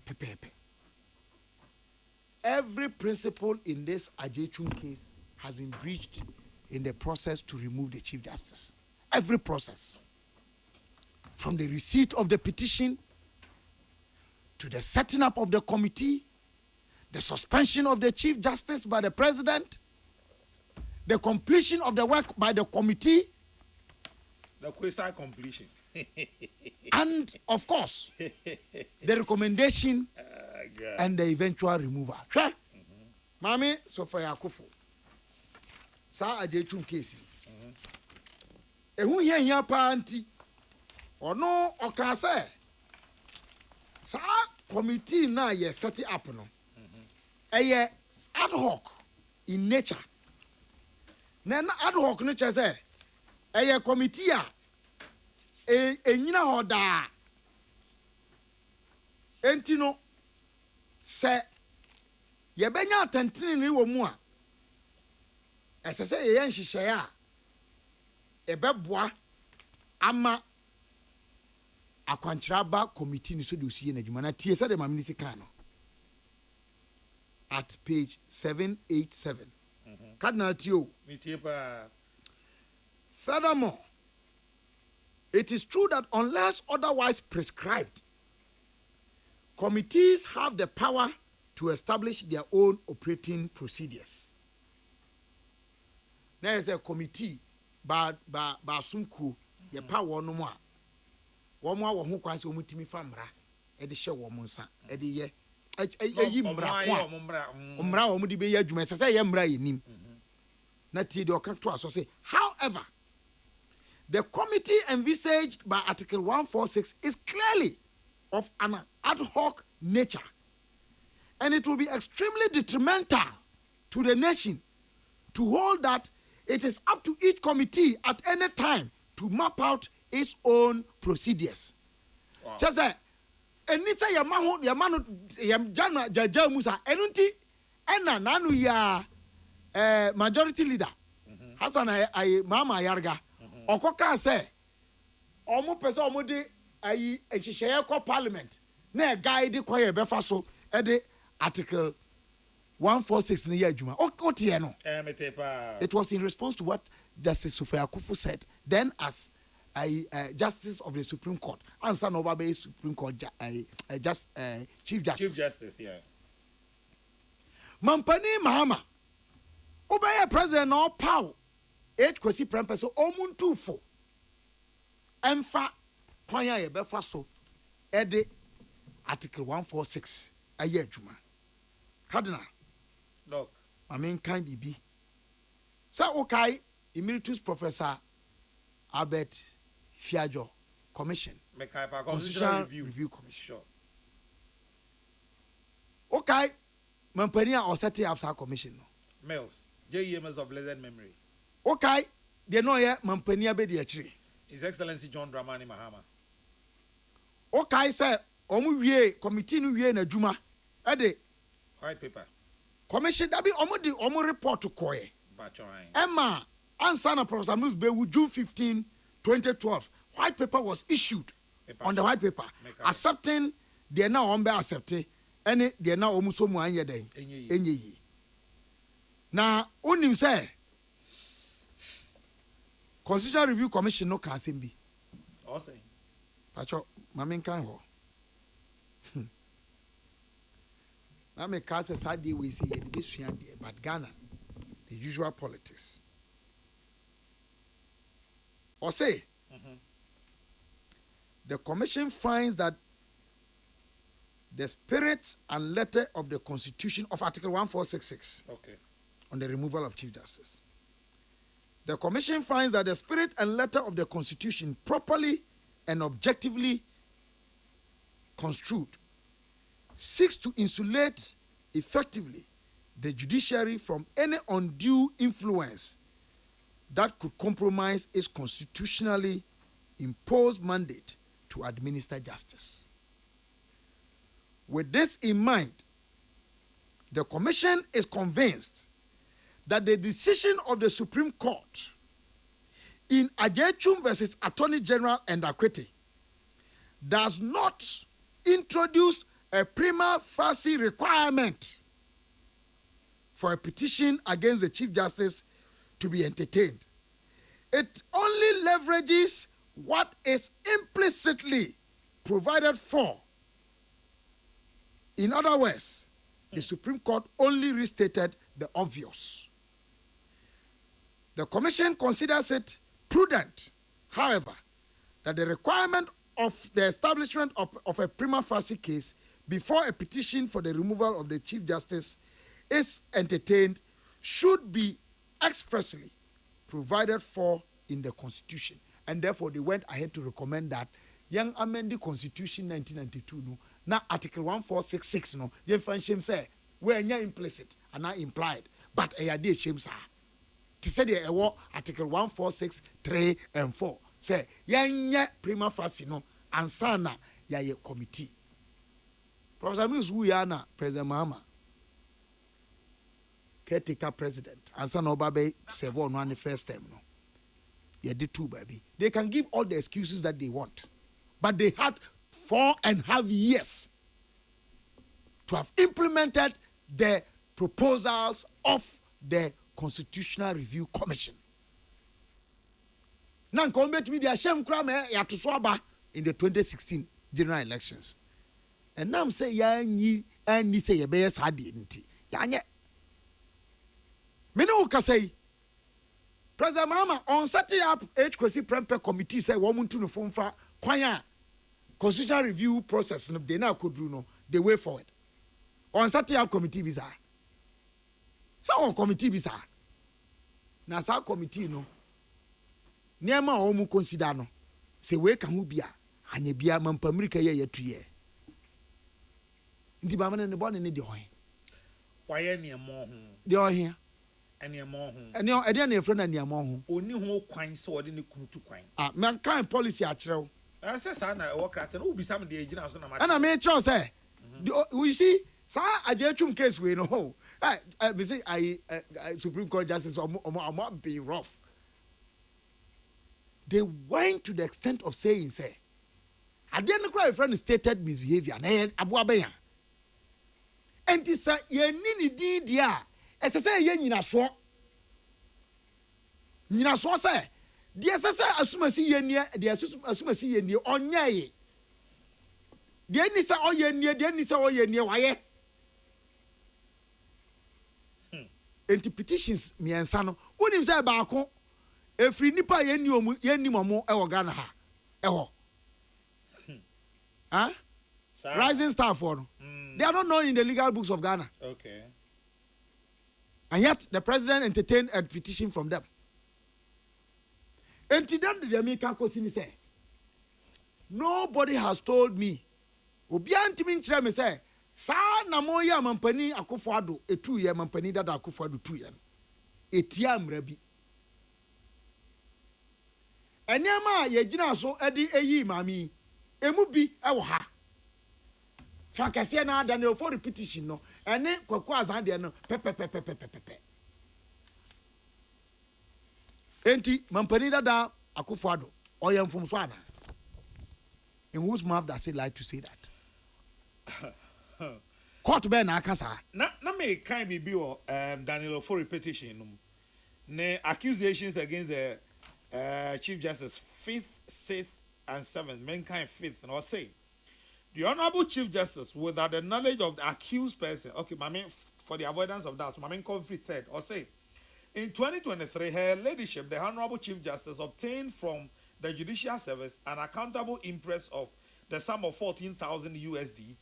F: pepe every principle in this Ajechun case has been breached in the process to remove the Chief Justice. Every process. From the receipt of the petition to the setting up of the committee, the suspension of the Chief Justice by the President, the completion of the work by the committee,
D: the quasi completion.
F: and of course, the recommendation and the eventual removal. Sure. Mami, so for Yakufu. Sa Ajechun case. Ehun hia pa anti. Ono oka say. Sa committee na ye set it up no. Eye ad hoc in nature. Na ad hoc no che say. Eye committee a enyina hoda. Enti no se yebenya atentene ni wo mu a esese ye nhihye a ebeboa ama akwankyeraba committee ni so de osie na dwuma na tie se de maminisi kan no at page 787 cardinal tio
D: mi tie pa
F: Furthermore, it is true that unless otherwise prescribed, committees have the power to establish their own operating procedures. There is a committee, ba sunku ye power no more. One more who kwase omutimi famra e de hye wo monsa e de ye yi mra kwa mra wo de be ye adwuma se ye mra yenim na tie de oka to aso say, however, the committee envisaged by Article 146 is clearly of an ad hoc nature, and it will be extremely detrimental to the nation to hold that it is up to each committee at any time to map out its own procedures. Just say, enita yamano yamjana jaja musa enunti ena nanu ya majority leader Hassan ay mama yarga okoka say omo pese omo de ayi ehihye ko parliament na guide ko ye befa so e de article 146 ne ya adwuma otie no it was in response to what Justice Sufia Kufu said then as Justice of the Supreme Court and son of Abe Supreme Court Chief Justice,
D: yeah.
F: Mampani Mahama Obey President no power 8 kwesi prempe so omuntu fo emfa kwanya ye befa so ede article 146 aye adwuma cardinal
D: look
F: I mean kind be so okay emeritus professor Albert Fiajo Commission
D: Constitutional
F: Review Commission
D: sure.
F: Okay Mampania or setting up sa commission no
D: Mills JEMS of blessed memory.
F: Okay they know ye Mampania be the actually
D: His Excellency John Dramani Mahama.
F: Okay say omu wie committee no wie na adwuma e de
D: White paper
F: commission that be omu report to koye Emma answer na Professor Mills Bewu June 15 2012 white paper was issued on the white paper accepting they now on be accepted any they now omu so mu anye den enye yi na onim say Constitutional Review Commission no can say bi
D: also
F: pacho mamen kan ho na me ka say sade we say ye be sua de but Ghana the usual politics or say the commission finds that the spirit and letter of the Constitution of Article 1466 on the removal of Chief Justice. The commission finds that the spirit and letter of the Constitution properly and objectively construed seeks to insulate effectively the judiciary from any undue influence that could compromise its constitutionally imposed mandate to administer justice. With this in mind, the Commission is convinced that the decision of the Supreme Court in Ajechum versus Attorney General and Akwete does not introduce a prima facie requirement for a petition against the Chief Justice to be entertained. It only leverages what is implicitly provided for. In other words, the Supreme Court only restated the obvious. The Commission considers it prudent, however, that the requirement of the establishment of a prima facie case before a petition for the removal of the Chief Justice is entertained should be expressly provided for in the Constitution. And therefore, they went ahead to recommend that young amend the Constitution 1992 no, now Article 1466 no, you find shame say we're implicit and not implied, but a idea shame sir. To say the Article 146, 3 and 4 say young prima facie no and sana ya committee. Professor Mills Wuyana, President Mahama, caretaker president, and son Obabe serve on the first time no. Yeah, they too, baby. They can give all the excuses that they want. But they had 4.5 years to have implemented the proposals of the Constitutional Review Commission. na nka ombetumi dia hyem kra ma ya to so aba in the 2016 general elections. And now say yanyi ani say ye be sa de nti yanye me no ka say President Mama on setting up HKC Prempe committee say wo muntu no fomfa kwan a constitutional review process no de na kodru no the way forward on setting up committee bi sa so on committee bi sa na sa committee no niema o mu consider no say we ka ho bia anya bia mampamirika ye yatuye ndi ba mane ne bone ne de hoye
D: waye niema ho
F: de hoye
D: eniema ho
F: ene na efro na niema ho
D: oni ho kwan se wode ne kunutu kwan
F: man kan policy a kirew
D: say sa na wo krata na obi sam de agina so na ma
F: ana me kirew say we see sa ajatwum case we no ho me say I Supreme Court justice am being rough. They went to the extent of saying say I didn't cry friend stated misbehavior na aboa be ya enti sa ye ni din dia ese say ye nyina so say dia ese say asumasi ye nie dia asumasi ye nie onyaye dia ni say oye nie dia ni say oye nie waye enti petitions miensa no wonim say baako efri nipa ye ni momo e wo Ghana ha eho huh? Rising star for no. They are not known in the legal books of Ghana.
D: Okay.
F: And yet the president entertained a petition from them. And then the American question say, nobody has told me. Obi antimi nkyere me say, sa na mo ya mampani Akufo-Addo etu ye mampani dada Akufo-Addo tu ye. Etia mra bi. Enema ye gina so edi eyi mami. Emu bi ewo ha. Fakase na Daniel for repetition no. Ene kwakwa azan de no pepe. Enti mampani dada Akufo-Addo oyem from so ana. In whose mouth does it like to say that? Court be na akasa. Na
D: me kind be o Daniel for repetition no. Ne accusations against the Chief Justice 5th, 6th and 7th, mankind 5th, and I'll say the Honorable Chief Justice, without the knowledge of the accused person, okay, my main for the avoidance of doubt, my main conflict third, I'll say in 2023, Her Ladyship, the Honorable Chief Justice, obtained from the Judicial Service an accountable impress of the sum of 14,000 USD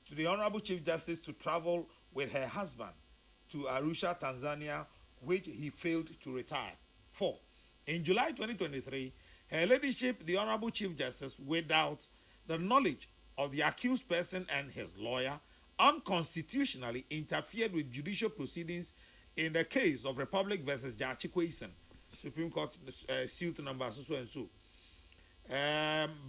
D: to the Honorable Chief Justice to travel with her husband to Arusha, Tanzania, which he failed to retire. 4. In July 2023, Her Ladyship, the Honorable Chief Justice, without the knowledge of the accused person and his lawyer, unconstitutionally interfered with judicial proceedings in the case of Republic versus Jachikweisen, Supreme Court suit number so and so,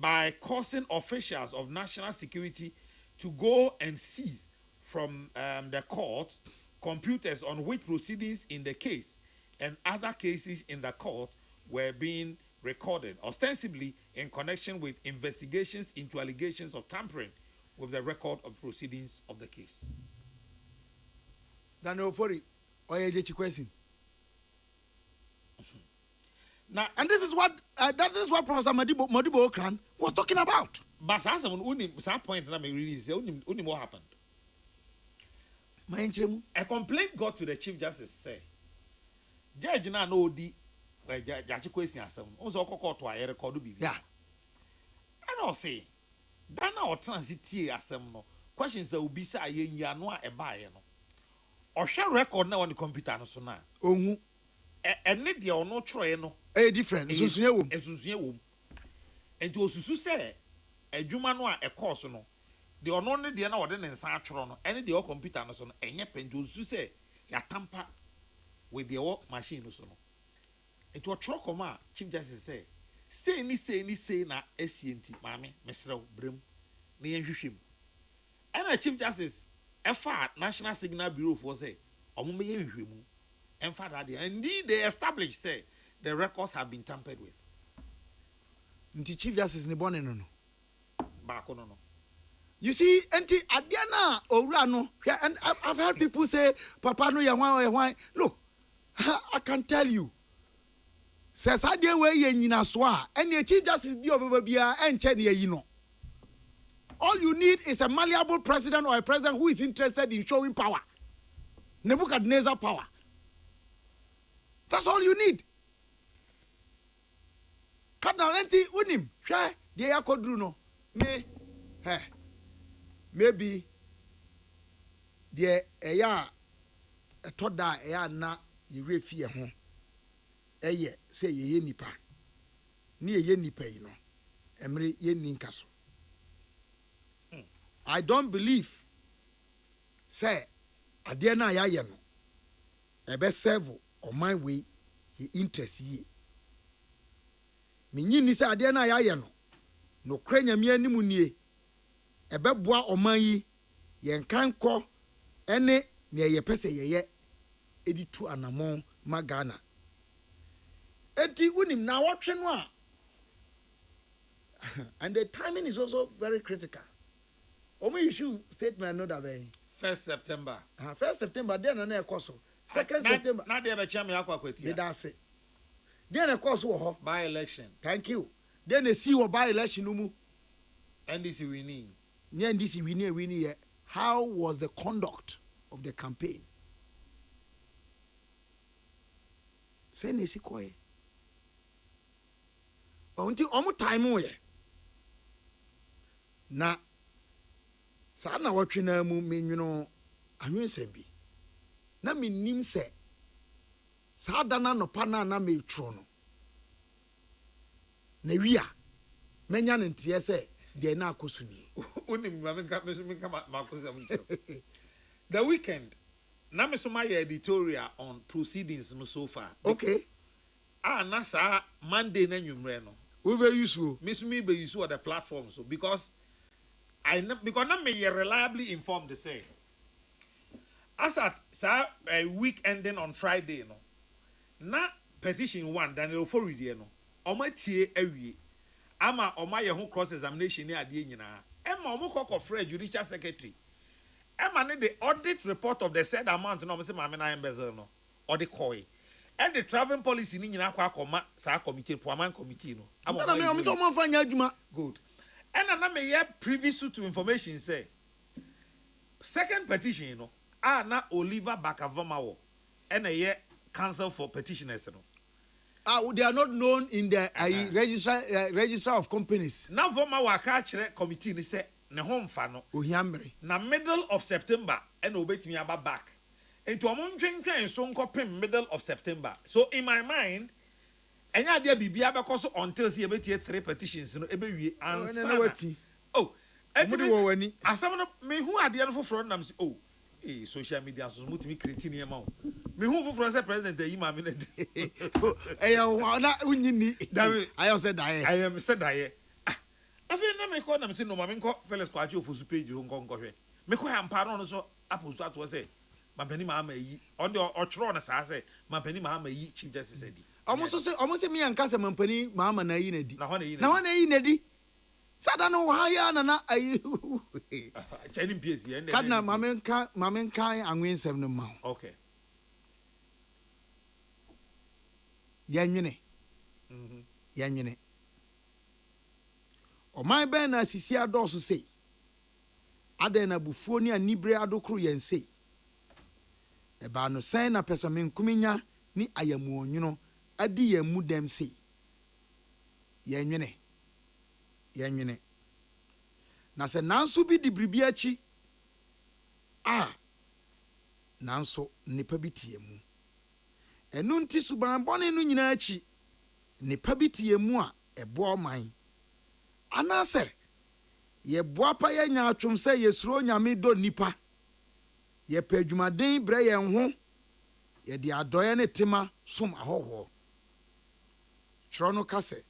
D: by causing officials of national security to go and seize from the court computers on which proceedings in the case and other cases in the court were being recorded, ostensibly in connection with investigations into allegations of tampering with the record of proceedings of the case.
F: Daniel Fori, question.
D: Now,
F: and this is what Professor Modibo Okran was talking about.
D: But some point that may release only what happened. A complaint got to the Chief Justice say, Judge na no di Judge question asem. Also court to a record be. Yeah. And I say, Dana or transit asem no. Questions that will be say ye no e buy no. Or share record now on the computer no so na.
F: Ohu.
D: And need the no try no.
F: Different. Susunye wom.
D: Susunye wom. Enti osusu say adwuma no a e course no. The ono ne de na wode ne nsa atworo no. Ene de o computer no so no enye penti osusu say ya tamper with the work machine no so no. Enti o tworo koma Chief Justice say na asienti mame mesrew brem na yenhwehwem. Ena Chief Justice efa National Signal Bureau for say omo me yenhwehwemu. Emfa that indeed they established say the records have been tampered with.
F: Nti Chief Justice ni bone no.
D: Back no.
F: You see, enti adiana owura no, and I've heard people say, Papa no ya why. Look, I can tell you, says I dear way in Aswa, and your Chief Justice be over Bia and Chenia, you know. All you need is a malleable president or a president who is interested in showing power. Nebuchadnezzar power. That's all you need. Kadalenti unim, share the Yakodruno. Maybe the Aya a toda Aya na ye refia home. Eye say ye nipa. Near ye nipa, you know. Emre ye ninkaso. I don't believe, say, Adiana Yayano, a best servo on my way, he interests ye. Minini say Adiana Yayano, no crania mia nimunie, a bebois on my ye, yen can't call any near ye pese ye, editu anamon magana. Eti unim na watching wa. And the timing is also very critical. Omo issue statement another way.
D: 1st September.
F: 1st September then na ekoso. 2nd September.
D: Na dey be chama akwa kweti.
F: That's it. Then ekoso wo ho.
D: By election.
F: Thank you. Then see wo by election no mu.
D: NDC winning.
F: NDC winning. How was the conduct of the campaign? Say nesi koye. Onti omo time wo ye. Na saa na watwe na mu menwino anwensem bi na mennim se saa da na no pa na metro no na wi a menya ne ntie se de na akosuni
D: unim ma menka makosam nche. The weekend na me so my editorial on proceedings no so far.
F: Okay.
D: Na saa Monday na nwumre no
F: we be use
D: me so me be use on the platform so because I'm reliably informed to say as at a week ending on Friday no na petition 1 Daniel Foridi no oma tie awie ama oma ye ho cross examination ni ade nyina ema omo kokko free judicial secretary ema ne the audit report of the said amount no say mame na embezzle no or the coy and the traveling policy ni nyina akoma sa committee poaman committee no
F: ama me so mo fanya adwuma
D: good. And I may have previous to information say second petition, you know, na Oliver Bakavamawo and a year council for petitioners.
F: They are not known in the register of companies.
D: Now Voma Wakachre committee ni say ne home fano. Na middle of September and obey me about back. And to a month and so middle of September. So in my mind. And ya dia bibia because until see about 3 petitions no ebe wie answer. Oh, etimi asam no me hu ade no foforo nam say oh social media so smooth me create ni ema o me hu foforo say president yi ma me na dey
F: na unyini I am said
D: die afi na me call nam say no ma me nko Felix Kwachi ofosu page ho nko hwe me ko ampa no so apostu ato say mapani ma yi on the ochro na sa say mapani ma yi chief justice edi almost
F: say me and Casa Mampani, Mamma Nainedi.
D: Now,
F: Nedi. Sadano, Hayana,
D: Chinese piece, and
F: Cadna, Mamenkai, and win 7 mount.
D: Okay.
F: Yanyene. O my banner, Sisia Dorso say. Adena Bufonia Nibre Adokru yen say. Eba no sign a pesamin kuminya ni ayamu, you know. Adi ye mu dem say yenwene na se nanso bi di bribiachi nanso nipa bi tie mu enu nti suban bone no nyina achi nipa bi tie mu a ebo man anase ye boapa ye nya atwom se ye suro nyame do nipa ye padwumaden bre ye ho ye di adoye ne tema som ahoho Trono kase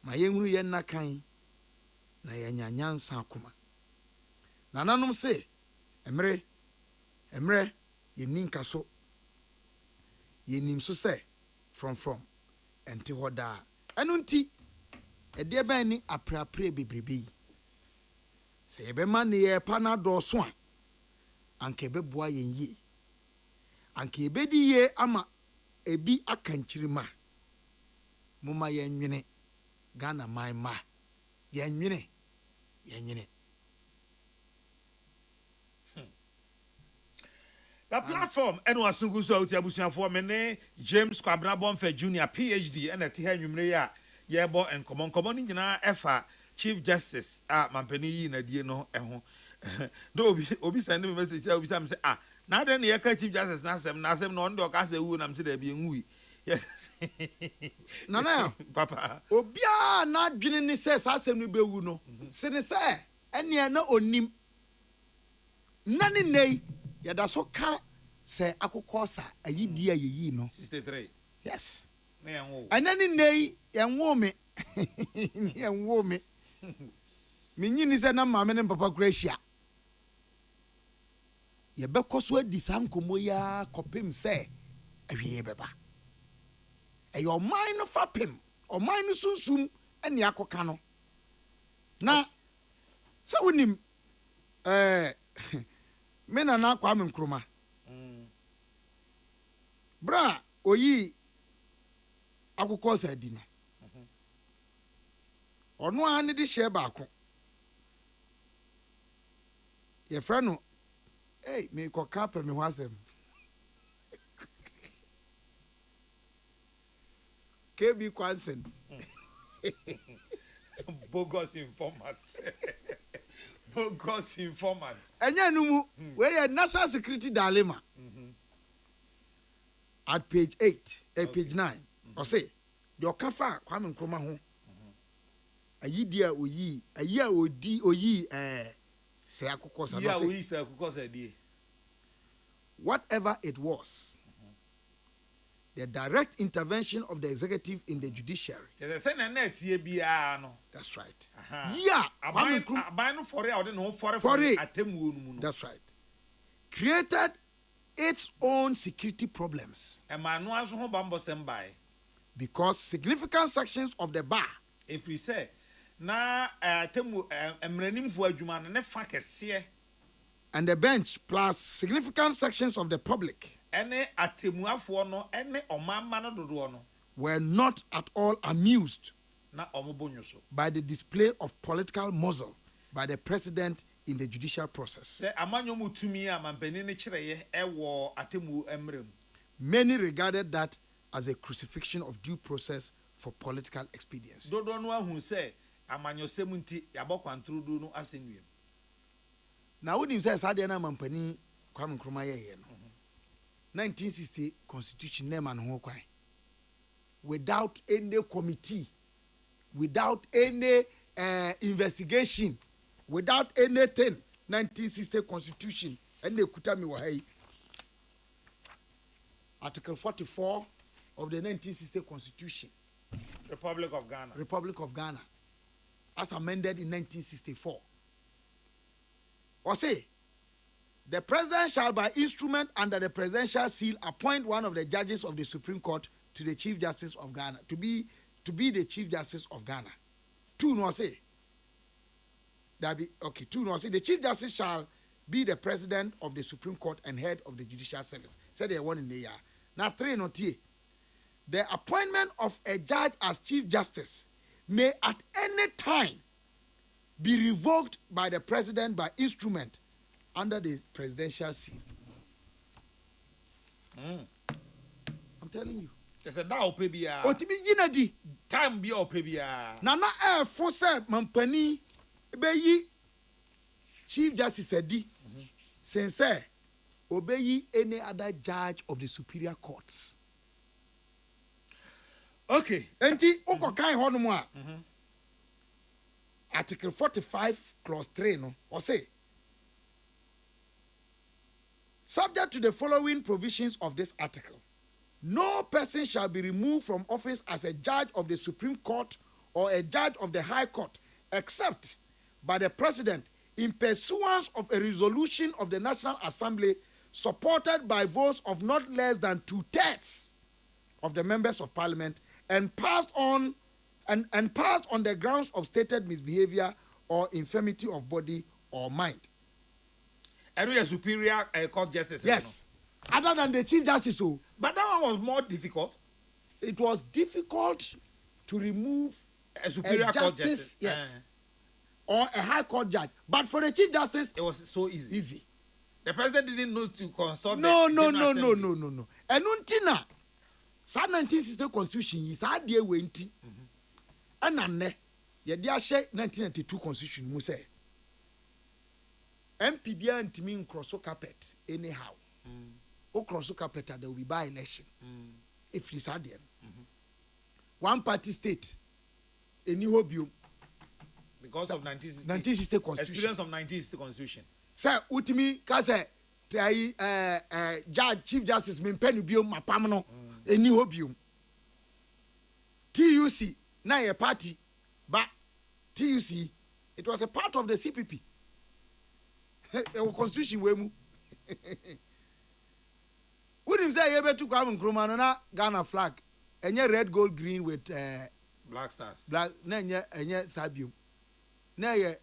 F: ma yenhuru ye nakan na ye nyanyansa akoma na nanom se emre ye ninka so ye nim so se from enti hoda enu nti ede ban ni aprapre bebrebe se ye be ma ne ye pa na do so a anka beboa ye yi anka ebedi ye ama ebi akanchirima Muma yenwene Ghana my ma. Yenwene.
D: The platform and was so good so Tiabusian for me James Kwabena Bonfe Jr. PhD and a Tiha Numrea Yebo and common in Efa Chief Justice Mampeni in a Dino do obi send me message say obi say now then the Chief Justice Nasem no ndo ka say wu nam say there be ngui yes
F: Nana
D: papa
F: obia na dwene ni say asem no be wu no se ne say ene na onim nani nei yada so ka say akokọ sa ayidi ayeyi no
D: 63
F: yes
D: na yanwo
F: anani nei yanwo me yanwo me menyini say na mama ne papa Gracia ye bekọ so adi sankomo ya kopem say ahwe beba eyo man no fapem o man no sunsum ene akoka no na se wonim me na Kwame Nkrumah bra oyi akokọ sa di no ono ane de hye baako ye fra no me ko kapa me ho asem kebi kwansen
D: bogus informants bogus informants
F: enya numu we national security dilemma at page 8 page 9 or say the okafa Kwame Nkrumah ho ayidi a oyi ayi a odi oyi say akokọ sa
D: yeah we say akokọ sa die
F: whatever it was the direct intervention of the executive in the judiciary.
D: That's
F: right. Yeah. That's right. Created its own security problems. Because significant sections of the bar.
D: If we say, and
F: the bench plus significant sections of the public were not at all amused by the display of political muscle by the president in the judicial process. Many regarded that as a crucifixion of due process for political expedience. Now, when you say Sadiana Mampani, Kwame Nkrumah 1960 Constitution name and home without any committee, without any investigation, without anything. 1960 Constitution and they kutami wahai. Article 44 of the 1960 Constitution.
D: Republic of Ghana.
F: Republic of Ghana, as amended in 1964. Or say, the president shall by instrument under the presidential seal appoint one of the judges of the Supreme Court to the Chief Justice of Ghana, to be the Chief Justice of Ghana. Two no say. Two no say the Chief Justice shall be the president of the Supreme Court and head of the Judicial Service. Say they one in the year. Now three no tie. The appointment of a judge as Chief Justice may at any time be revoked by the president by instrument under the presidential seal. I'm telling you.
D: There's a now pebia.
F: Otibi yinadi.
D: Time be pebia.
F: Nana force Mampani beyi Chief Justice edi. Since obey any other judge of the superior courts.
D: Okay.
F: Enti oko kan ho no mo a. Article 45 clause 3 no or say subject to the following provisions of this article, no person shall be removed from office as a judge of the Supreme Court or a judge of the High Court except by the President in pursuance of a resolution of the National Assembly supported by votes of not less than 2/3 of the members of Parliament and passed on the grounds of stated misbehavior or infirmity of body or mind.
D: And we are superior court justice.
F: Yes. Other than the Chief Justice.
D: But that one was more difficult.
F: It was difficult to remove
D: a superior court justice.
F: Yes. Or a high court judge. But for the chief justice,
D: it was so easy.
F: Easy.
D: The president didn't know to consult
F: no.
D: the
F: And untina, sa 1960 constitution is a dear wenti. And anne, ye dear shake 1992 constitution, mu say. MPBA and Timin cross carpet anyhow. O cross carpet, there will be by election. If it's a one party state, a new hobium.
D: Because of 1960
F: constitution.
D: Experience of 1960 constitution.
F: Sir, utimi kase judge chief justice min penu biom mapamno eni hobium. TUC na a party but TUC it was a part of the CPP. The constitution we mu. Wouldn't say you better come Nkrumah na Ghana flag. Enye red gold green with
D: black stars.
F: Black na enye sabium. Na ye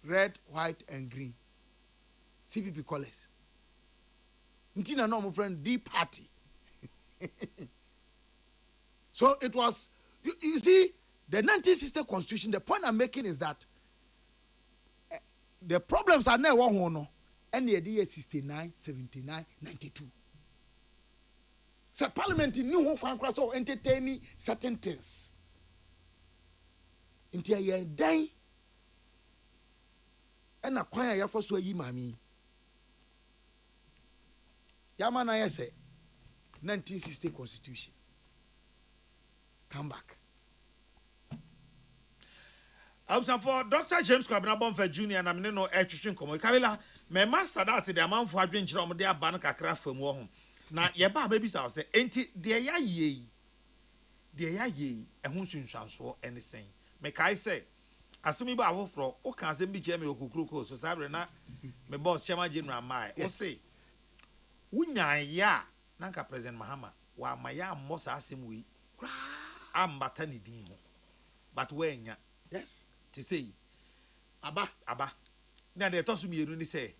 F: red, white, and green. CPP colors. Ntina no, my friend, D party. So it was, you see, the 1960 constitution, the point I'm making is that the problems are never one, and the year 69, 79, 92. So parliament knew one can so entertaining certain things. Until you're dying. And a choir ya for so ye mami. Yamana ya say 1960 constitution. Come back.
D: I'm for Dr. James Kwabena Bonfa Jr. and I'm no education come. Kabila, my master that the amount for having children their bank a craft from home. Now, your baby say, ain't dear ye, and who soon transfer anything. Make I say. Asumi ba awofro o kan se bi che me okukuruko so sabre na me boss chairman general mai o say wunya ya na nka president Mahama wa maya mmosa asem wi ambata ni din ho but wenya
F: yes
D: to say
F: aba
D: na de tosu mienu ni say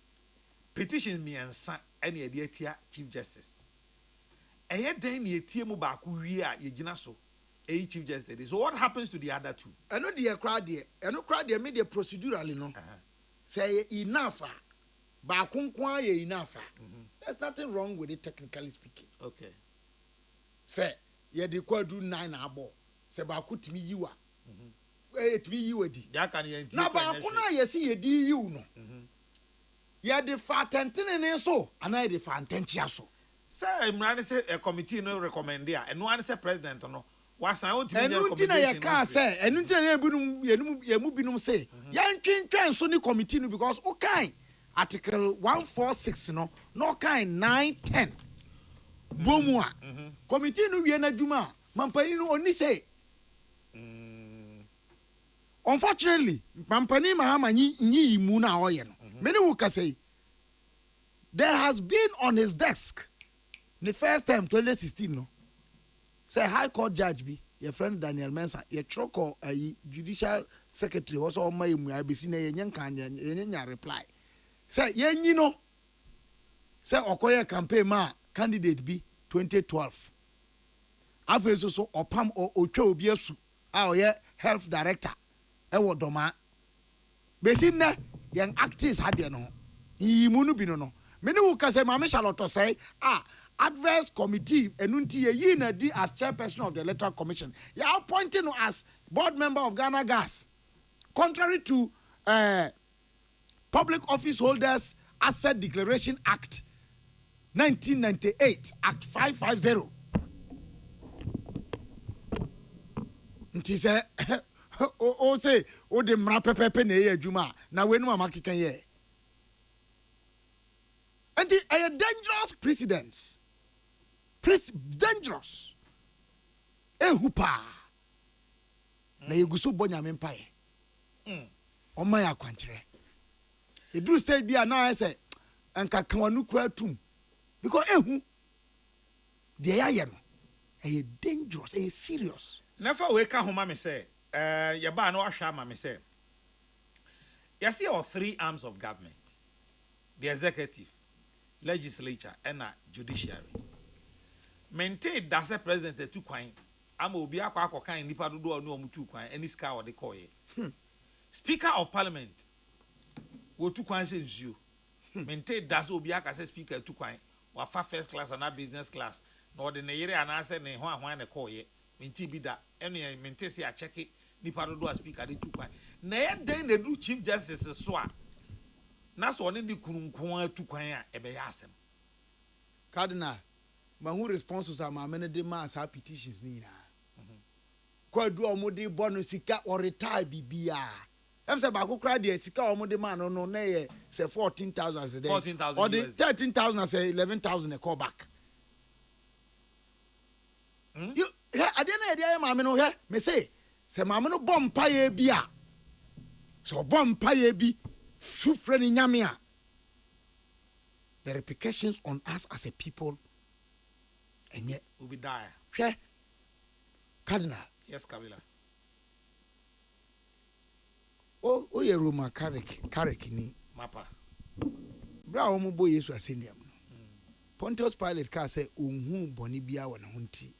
D: petition mi ensa ene e de atia chief justice eye dan ni etie mu ba ku wi a ye gina so chief justice. So what happens to the other two?
F: I know the crowd there media procedurally no. Say enough. Ba kunkwa ye enough. There's nothing wrong with it technically speaking.
D: Okay.
F: Say ye de kwadu 9 abo. Say ba kutimi yiwa. It be yiwa di.
D: Ya kan ye nti.
F: Na ba kuna ye si ye di yiwu no. Ye de fa tentene ne so, ana ye de fa ntentia so.
D: Say imran say a committee no recommend there. And one say president no.
F: Enuntina ye ka say enuntina ye mu binum say yan twentwen so ni committee no because o kan article 146 no kan 910 bomu a committee no wie na dwuma mampani no oni say unfortunately mampani Mahama nyi mu na oye no many who can say there has been on his desk the first time 2016 no. Say High Court judge be your friend Daniel Mensah, your troko a judicial secretary was all my abc na yenyan reply. Say yen you know. Say Okoye campaign ma candidate be 2012. After so opam o otwa obi asu a oye health director e wo doma. Besi na yen actors had no. Yi mu no bi no. Many who can say Mama Charlotte say adverse committee enunti ye na di as chairperson of the electoral commission you are appointing as board member of Ghana Gas contrary to Public Office Holders Asset Declaration Act 1998 Act 550 nti say o say o de mra pepepe na ye adwuma na we no amakekan ye and a dangerous precedent. Dangerous. Ehupa. Na yeguso bonya mempae. Oma ya kwantre. E do say bia na say enka kanwanu kura tum. Because ehu de ya ye no. E dangerous, e serious.
D: Never wake up home me say ye ba na wahwa ma me say. You see all three arms of government. The executive, legislature and judiciary. Maintain that's a president to kwan ama obi akwa kan nipa dodo onu omutu kwan any scar or the koye speaker of parliament wo tu kwan se nsuo mente das obi aka se speaker tu kwan wa fa first class and business class no de ne yere anase ne ho ahwan ne koye mente bi da eno mente se a check nipa dodo a speaker de tu kwan na ye den na do chief justice so a na so ne kununkon atu kwan a ebe ya asem
F: cardinal ma who responses are ma many de ma sa petitions ni na kwadu omode bono sika or retire bibia em say ba ko kra de sika omode ma no na ye say 14,000 a day
D: 14,000
F: or the 13,000 say 11,000 a call back you adena ede ma me no he me say ma me no bom paye bia so bom paye bi sufre ni nyame a the repercussions on us as a people and yet
D: will be dire.
F: Sure. Cardinal.
D: Yes, Kabila.
F: Oh, ye Roma Carrick ni.
D: Mapa.
F: Bra omo boy Yesu aseniam. Pontius Pilate ka say unhu boni bia wa na hunti.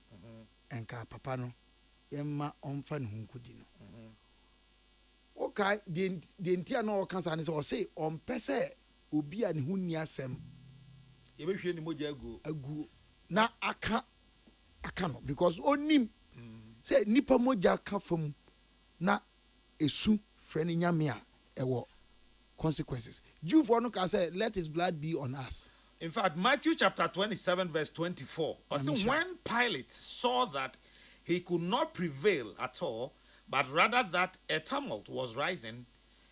F: Enka papa no yemma omfa ne hunkudi no. Okay, the entia no kansa ne say on pese obi a ne hunni asem.
D: Ye be hwe ni moja agu.
F: Na aka no because onim say nipa moja aka fam na esu friend nyame a ewo consequences you for no can say let his blood be on us.
D: In fact, Matthew chapter 27 verse 24 also when Pilate saw that he could not prevail at all but rather that a tumult was rising,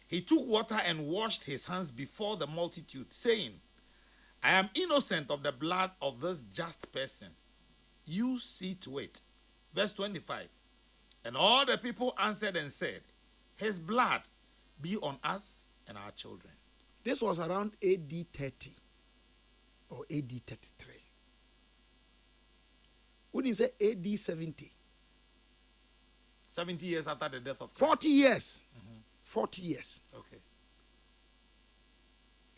D: he took water and washed his hands before the multitude, saying, I am innocent of the blood of this just person. You see to it. Verse 25. And all the people answered and said, his blood be on us and our children.
F: This was around AD 30 or AD 33. Wouldn't you say AD 70?
D: 70 years after the death of Christ.
F: 40 years. 40 years.
D: Okay.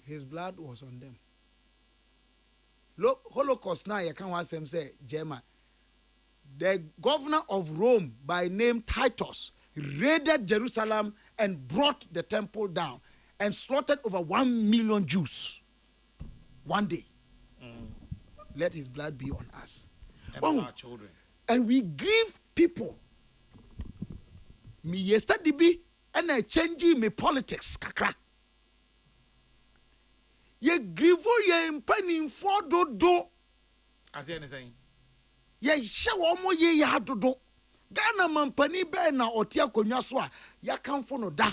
F: His blood was on them. Look, Holocaust now, you can't want them say, German. The governor of Rome by name Titus raided Jerusalem and brought the temple down and slaughtered over 1 million Jews one day. Let his blood be on us.
D: And our children.
F: And we grieve people. Me yesterday be and I changing me politics kakra. Ye grieve ye mpanin for do.
D: As anything.
F: Ye show mo ye ya do. Ghana mampani be na otia konwa so a ya kanfo no da.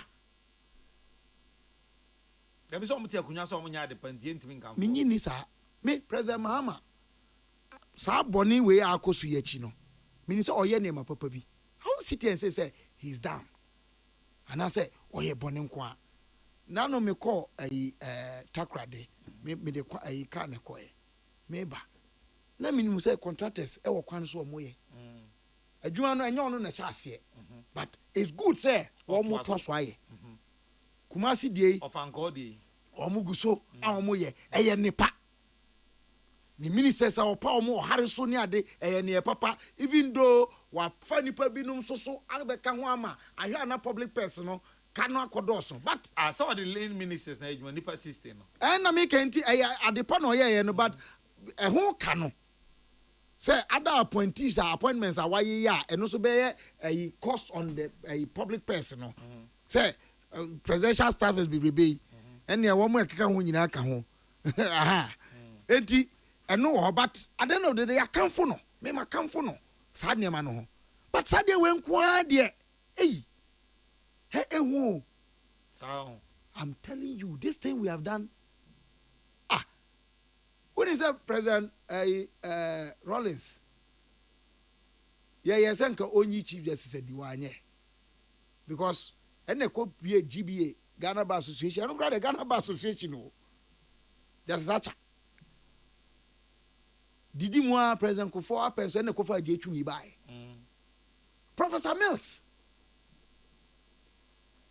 D: There be some otia konwa so omunya de pantie ntimi nkanfo.
F: Me nyini sa me President Mahama sa boni we akosu ye chi no. Me ni say oye na papa bi. How sit and say he's down. And I say oye boni nko a. Na no me call takrade me de ka na ko e. Me ba. Na me ni say contractors e wo kwan so omoye. Adwuma no enyo no na cha ase. But it's good say omo to so aye. Kumasi die
D: of ankodi
F: omo guso a omo ye eye nipa. Ni ministers are pa omo hare so ni ade eye ne papa even though wa fa nipa binum so abeka ho ama ahwa na public person no kano akodoso but
D: some of the lane ministers na ejuma nipa system no
F: na me kenti adepa no ye no but ho kano say other appointees are appointments are why ya eno so be a cost on the public person no say presidential staff has been rebate and ya wo mo ekeka ho nyina aka ho aha enti eno ho but I don't know they akamfo no me makamfo no sad nema no ho but sad we nko ade hey I'm telling you this thing we have done when is that President Rollins yeah senka only chief justice diwanye because ene ko GBA Ghana Bar Association I don't got the Ghana Bar Association no there's that didi mo President Kofo person ene ko fa je twi bai Professor Mills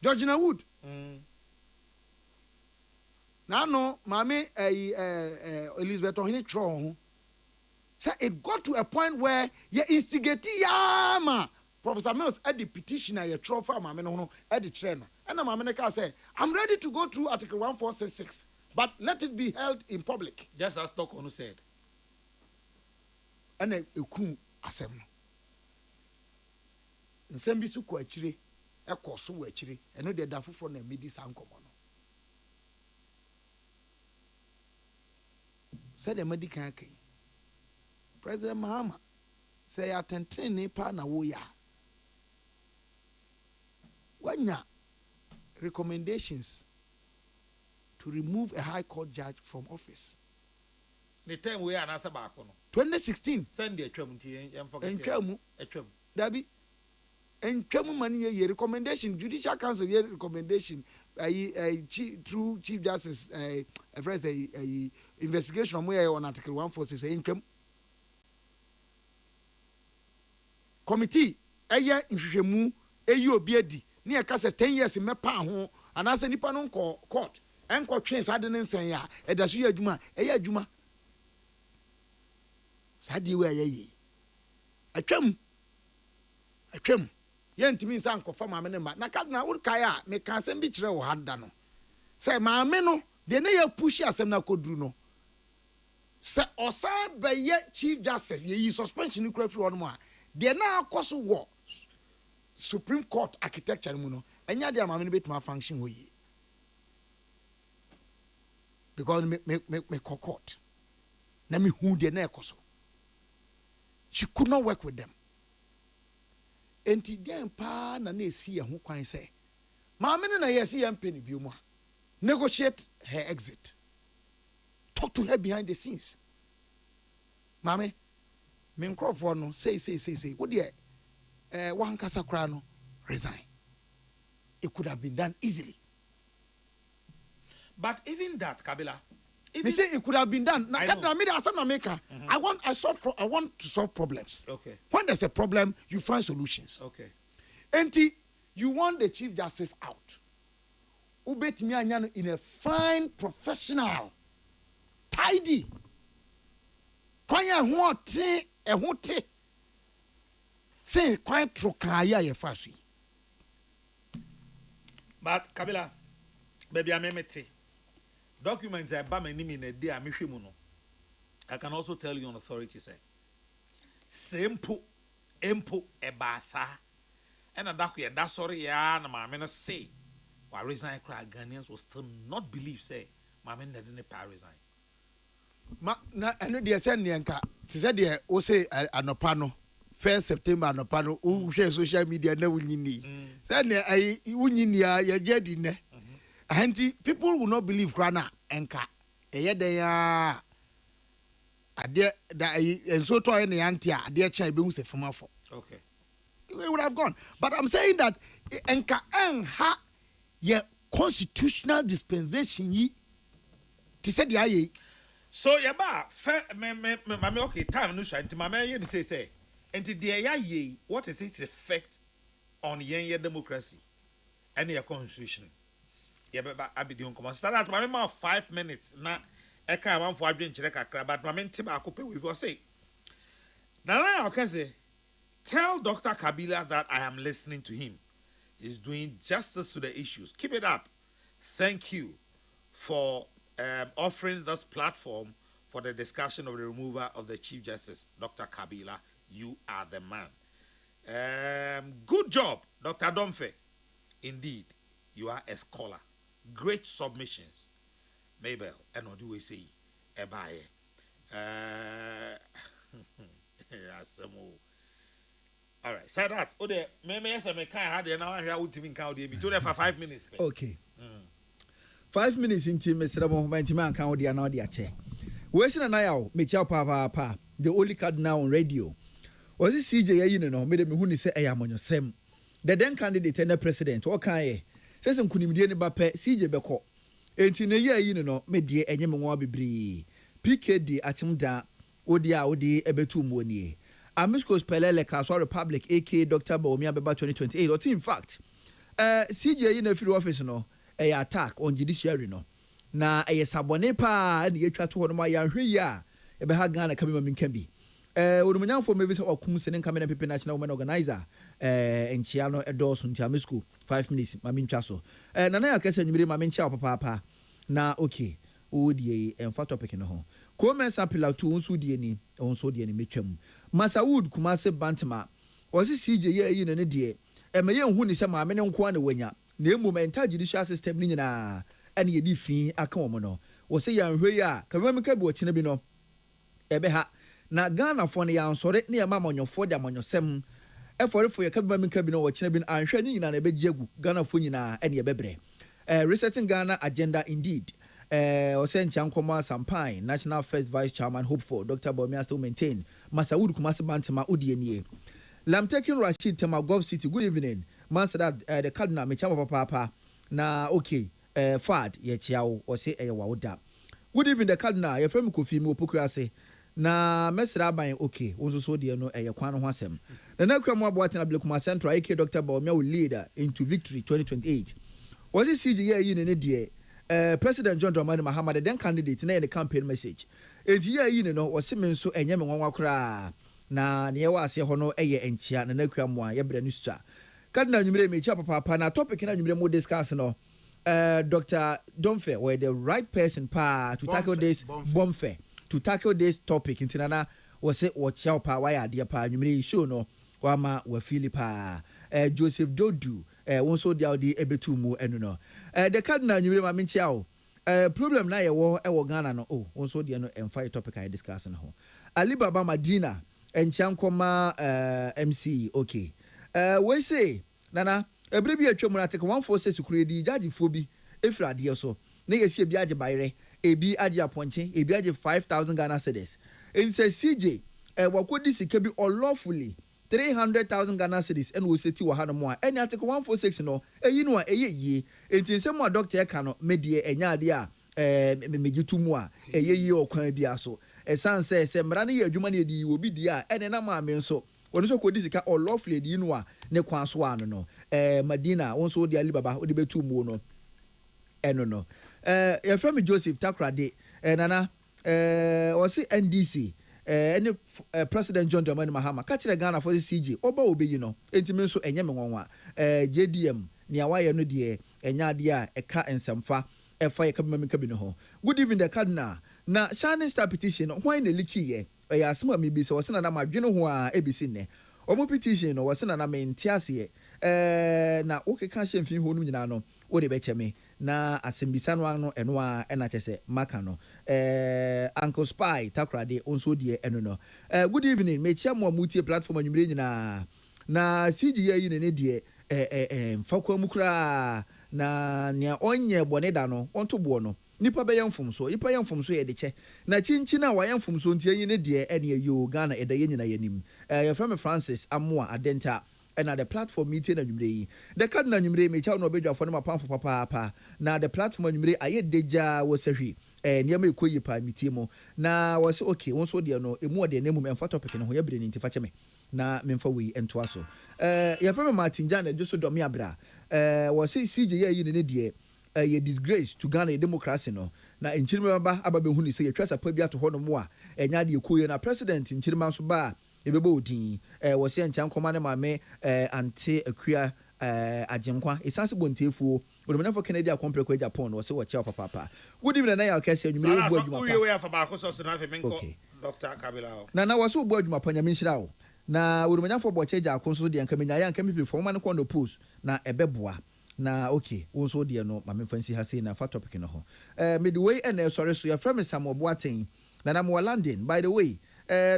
F: Georgina Wood na no mame Elizabeth Ohene tro ho So it got to a point where you instigate yama. Professor Mills at the petitioner, your trophy, at the trainer. And the Mameneka said, I'm ready to go through Article 1466, but let it be held in public.
D: Just as Tokonu said.
F: And a kum asem. Nsembi su ko achire, e ko so wo achire, eno de da foforo na medi sankomo no. Said the medical king. President Mahama say atentene pa na wo ya. Wanya recommendations to remove a high court judge from office.
D: The time we are answer back on
F: 2016.
D: Send the tram
F: Entramu. Dabi. Entramu mani ye recommendation. Judicial Council ye recommendation. Through Chief Justice. Investigation on where on Article 146. Entramu. Committee. Eye nhwehwemu. Eyi obiedi. Ni akase 10 years mepa ho. Anase nipa no court. Enko twen sa de nsen ya. Edaso ye adwuma. Eye adwuma. Sadi we aye atwam yentimi nsa nkofa maame ne ma na kadna urkai a me kan asem bi kire wo hada no say maame no de na ya push asem na koduru no say osa be ye chief justice ye suspension kura free one mo a de na akoso wo Supreme Court architecture mu no enya de maame no betuma function wo yi because me court na me hu de na akoso. She could not work with them. And then pa na see a who can say, Mamma na yesi am penny biuma. Negotiate her exit. Talk to her behind the scenes. Mammy, men Crawford no say. What dear? One Casacriano resign. It could have been done easily.
D: But even that, Kabila.
F: They say it could have been done. Now, I want to solve problems.
D: Okay.
F: When there's a problem, you find solutions.
D: Okay.
F: And you want the Chief Justice out. Ubet me in a fine, professional, tidy. Say quite trokaya ye fasui.
D: But Kabila, baby, I memete. Documents I buy my name in a day. I can also tell you on authority say simple empo ebasa and a docu that sorry ya na my men say why resign cry Ghanaians will still not believe say my men didn't resign.
F: I know the send yanka to say the o say anopano 1st September anopano who share social media na wunyini say I wunyini ya jedi ne. And people will not believe Grana enka. Eye and so to any antia, dear child be from afar.
D: Okay.
F: We would have gone. But I'm saying that enka ha ye constitutional dispensation ye to say the aye.
D: So yaba me okay time no shanti mama ye say and the ye what is its effect on yen democracy and your constitution? Yeah, but I be doing come on. Start at my 5 minutes. Na eka one for adwen chire kakra, but my men tiba akope we for say. Now I can say, tell Dr. Kabila that I am listening to him. He's doing justice to the issues. Keep it up. Thank you for offering this platform for the discussion of the removal of the Chief Justice, Dr. Kabila. You are the man. Good job, Dr. Domfe. Indeed, you are a scholar. Great submissions. Mabel, and what do we say? Ebaye. All right. Say that. Oh, there. Maybe yes, I can't have the now. I will even count the between for 5 minutes.
A: Okay. 5 minutes into Mr. Mohammed man count the another chair. Where's the now? Me chow pa. The only card now on radio. Was it CJ? You know, made me who say I am on your same. The then candidate and the president. What can I? Says some kunimdia ne bape CJ beko. Enti ne ye yi no me die enye me nwa bebre. PKD atimda odi ebetu muoni. Amisco Pelele Kaswa Republic AK Dr. Bawumia Beba 2028. Or in fact, CJ in the field office no a attack on judiciary no. Na a sabone pa and ye try to hold my yan ya ebe ha Ghana kami mamin kembi. Orumunyanfo maybe so okum sene kamena pepe national women organizer enchiano edoso ntiame school 5 minutes mami ntwaso nana ya kese nyimire mami nchia papa na okay odie emfa topic no ho ko mensa pillar 2 nso die ni onso die ni metwam Masawood Kumase Bantama osi CJ ye yi ne de meye hu ni se maame ne nko na wanya na emum enta judicial system ni nyina ene ye di fi aka wo no wo se ya nhwe ya ka mami ka bi wo chine bi no ebe ha na Ghana fo ne ya nsore ne ya mamonyofo de amonyosem eforefo ye ka bi mami ka bi no wo chine bi anhwe ni nyina na ebe giegu Ghana fo nyina ene ye bebre resetting Ghana agenda indeed Osencha Nkoma Sampai, National First Vice Chairman, hope for Dr. Bomia still maintain. Masawood Kumasi Bantama Udienie. Lam taking Rashid Tema Gulf City. Good evening. Man said that the Cardinal Michama Papa. Na okay. Fad ye chiao or say a wawda. Good evening, the Cardinal. Your friend Kofi Mopokrase. Na Mesra by okay. Also so dear no a Yaquano Wasem. The Nakramo Boatin Ablekuma Central, AK Dr. Bomia will lead into victory 2028. Was it CGA in a day? President John Dramani Mahama, the then candidate, na the campaign message. Enti ye no was semen so enye me nwanwa kra na ne wa ase ho no eye enchia na nakua mo a ye bre nusa. Cardinal nyumire me chia papa na topic na nyumire mo discuss no. Dr. Domfe were the right person to tackle this bomfe to tackle this topic intinana was say o chia pa wa ya de pa nyumire show no wa ma wa Philippa Joseph Dodu won so dia di ebetu mu enu no the Cardinal nyure ma mentia o problem na ye wo Ghana no won so dia no emfa topic I discuss no ho Alibaba Madina enchankoma MC okay we say nana ebre bi atwa mu na take 146 kuredi judge fo bi efra de so na ye sie bi age bayre ebi age aponche ebi age 5000 Ghana cedis in say CJ wakodi sika bi unlawfully 300,000 Ghana cedis and we seti wa hano mo a any article 146 no eyi no a eye yi enti nsem a doctor e ka no medie enya ade a megitu mu a eye yi okwan bia so esan se mra ne ye adwuma ne di obi di a ene na ma me nso woni so kodi sika unlawfully di no a ne kwan so ano no Madina won so di Alibaba odi betu mu no eno no your friend Joseph Takrade nana o si NDC any President John Dramani Mahama catch Ghana for the CG oba obe you know entimen so enye me nwanwa JDM ni awaye no de enya de a eka ensemfa efa ye kabima kabi no ho. Good evening the Cardinal na shining star petition why na liki ye ya asema mi bi se wose na madwene ho a ebisi ne omo petition no wose na mentiase na okeka hye ho no nyina no wo de be cheme na asembisa no ano eno a na chese maka no Uncle Spy Takrade onso de eno no good evening me chia mo mutie platform anwumre nyina na CGA yi ne de fakwa mukra na nia onye bone da no onto bo no nipa be yamfumso nipa yamfumso ye de che na chinchi na wa yamfumso ntie yi ne de ene yo Ghana eda ye nyina yanim your friend Francis Amoa Adenta and at the platform meeting anwumre the Cardinal anwumre me cha no obedwafo no mapamfo papa na the platform anwumre aye deja wo sahwi niam ekoyi pa meeting mo na wo se okay won so de no emu de nemu emfa topic no ho ye bre ni ntifa cheme na memfa wi ento aso your friend Martin Jana Joso Domi Abra wo se CJ ye ne de ye disgrace to Ghana democracy no na nchirima ba ababe hu ni se ye twasa pa bi ato ho no mo a enya de ekoyi na president nchirima so ba ebebo odin wo se enchan koma ne mame ante akua agenkwa esanse bontefuo odomanyafo Kennedy akompreko Japan wo se wo chia papa good evening na ya kase anwumere obu adwuma
D: pa we afa ba ko so so na fe menko Dr. Kabila
A: na wo se obu adwuma pa nyame nhira wo na odomanyafo bo cheja akonso de anka menya ya anka pipi fo man ko no post na ebeboa na okay wo so de no mame fancy ha sei na fa topic no ho midway and sorry so ya frame Sam Oboaten na na mo London by the way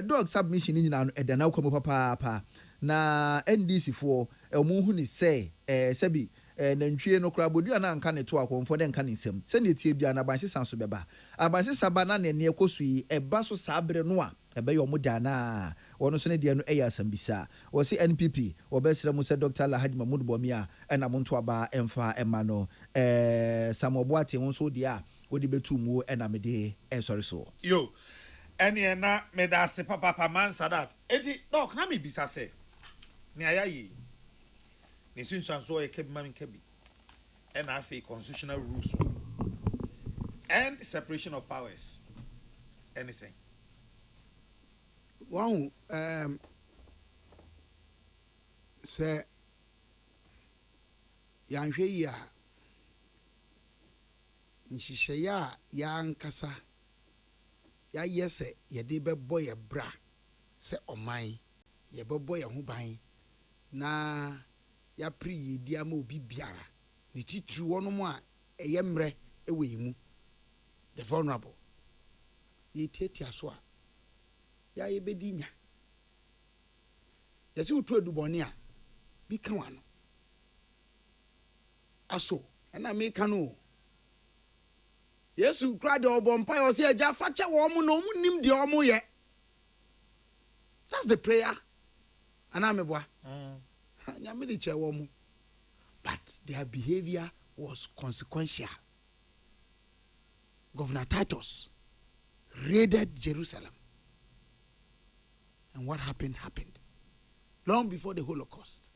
A: dog submission ni na edana ko papa na NDC for omo hu ni say sebi na ntwie no kra bodu na anka ne to akonfo de nka ne nsem se ne tie bia na banse sanso beba abanse saba na ne ne ekosui eba so sabre no a ebe yo mo dana wono so ne de no eya sambisa wo se NPP wo besra mu se Dr. Lahadi Mahmoud Bomia na mo nto aba emfa ema no Samoboate won so dia wodi betu mu na me de sorry so
D: yo ene na me da se papa man sadat eti dok na me bisa se ni ayayi ni sinsan so e kebi mami kebi and afi constitutional rules and separation of powers anything
F: Wow, say, Yanhwe ya nhihyeya ya nkasa ya yese ye de bebo ye bra se oman ye bebo ye ho ban na ya pri ye di ama obi biara ni titru wono mu a eye mre ewe mu the vulnerable ye tietia so a ya ye bedi nya yesi utu eduboni a bi kan wano aso na me kanu Yesu kra de obompa yo se eja fa che wo mu no mu nim de o mu ye. That's the prayer. Ana me boa. Nya me de che wo mu. But their behavior was consequential. Governor Titus raided Jerusalem. And what happened happened long before the Holocaust.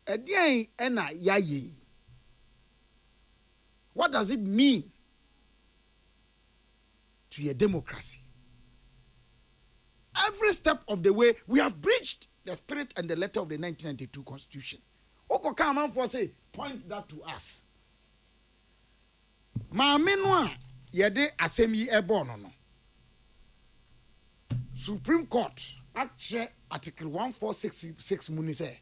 F: Edian ena yayi. What does it mean to a democracy? Every step of the way, we have breached the spirit and the letter of the 1992 Constitution. Oko come on for say, point that to us. Ma menwa yede asemi ebono no. Supreme Court actually Article 1466 muni say.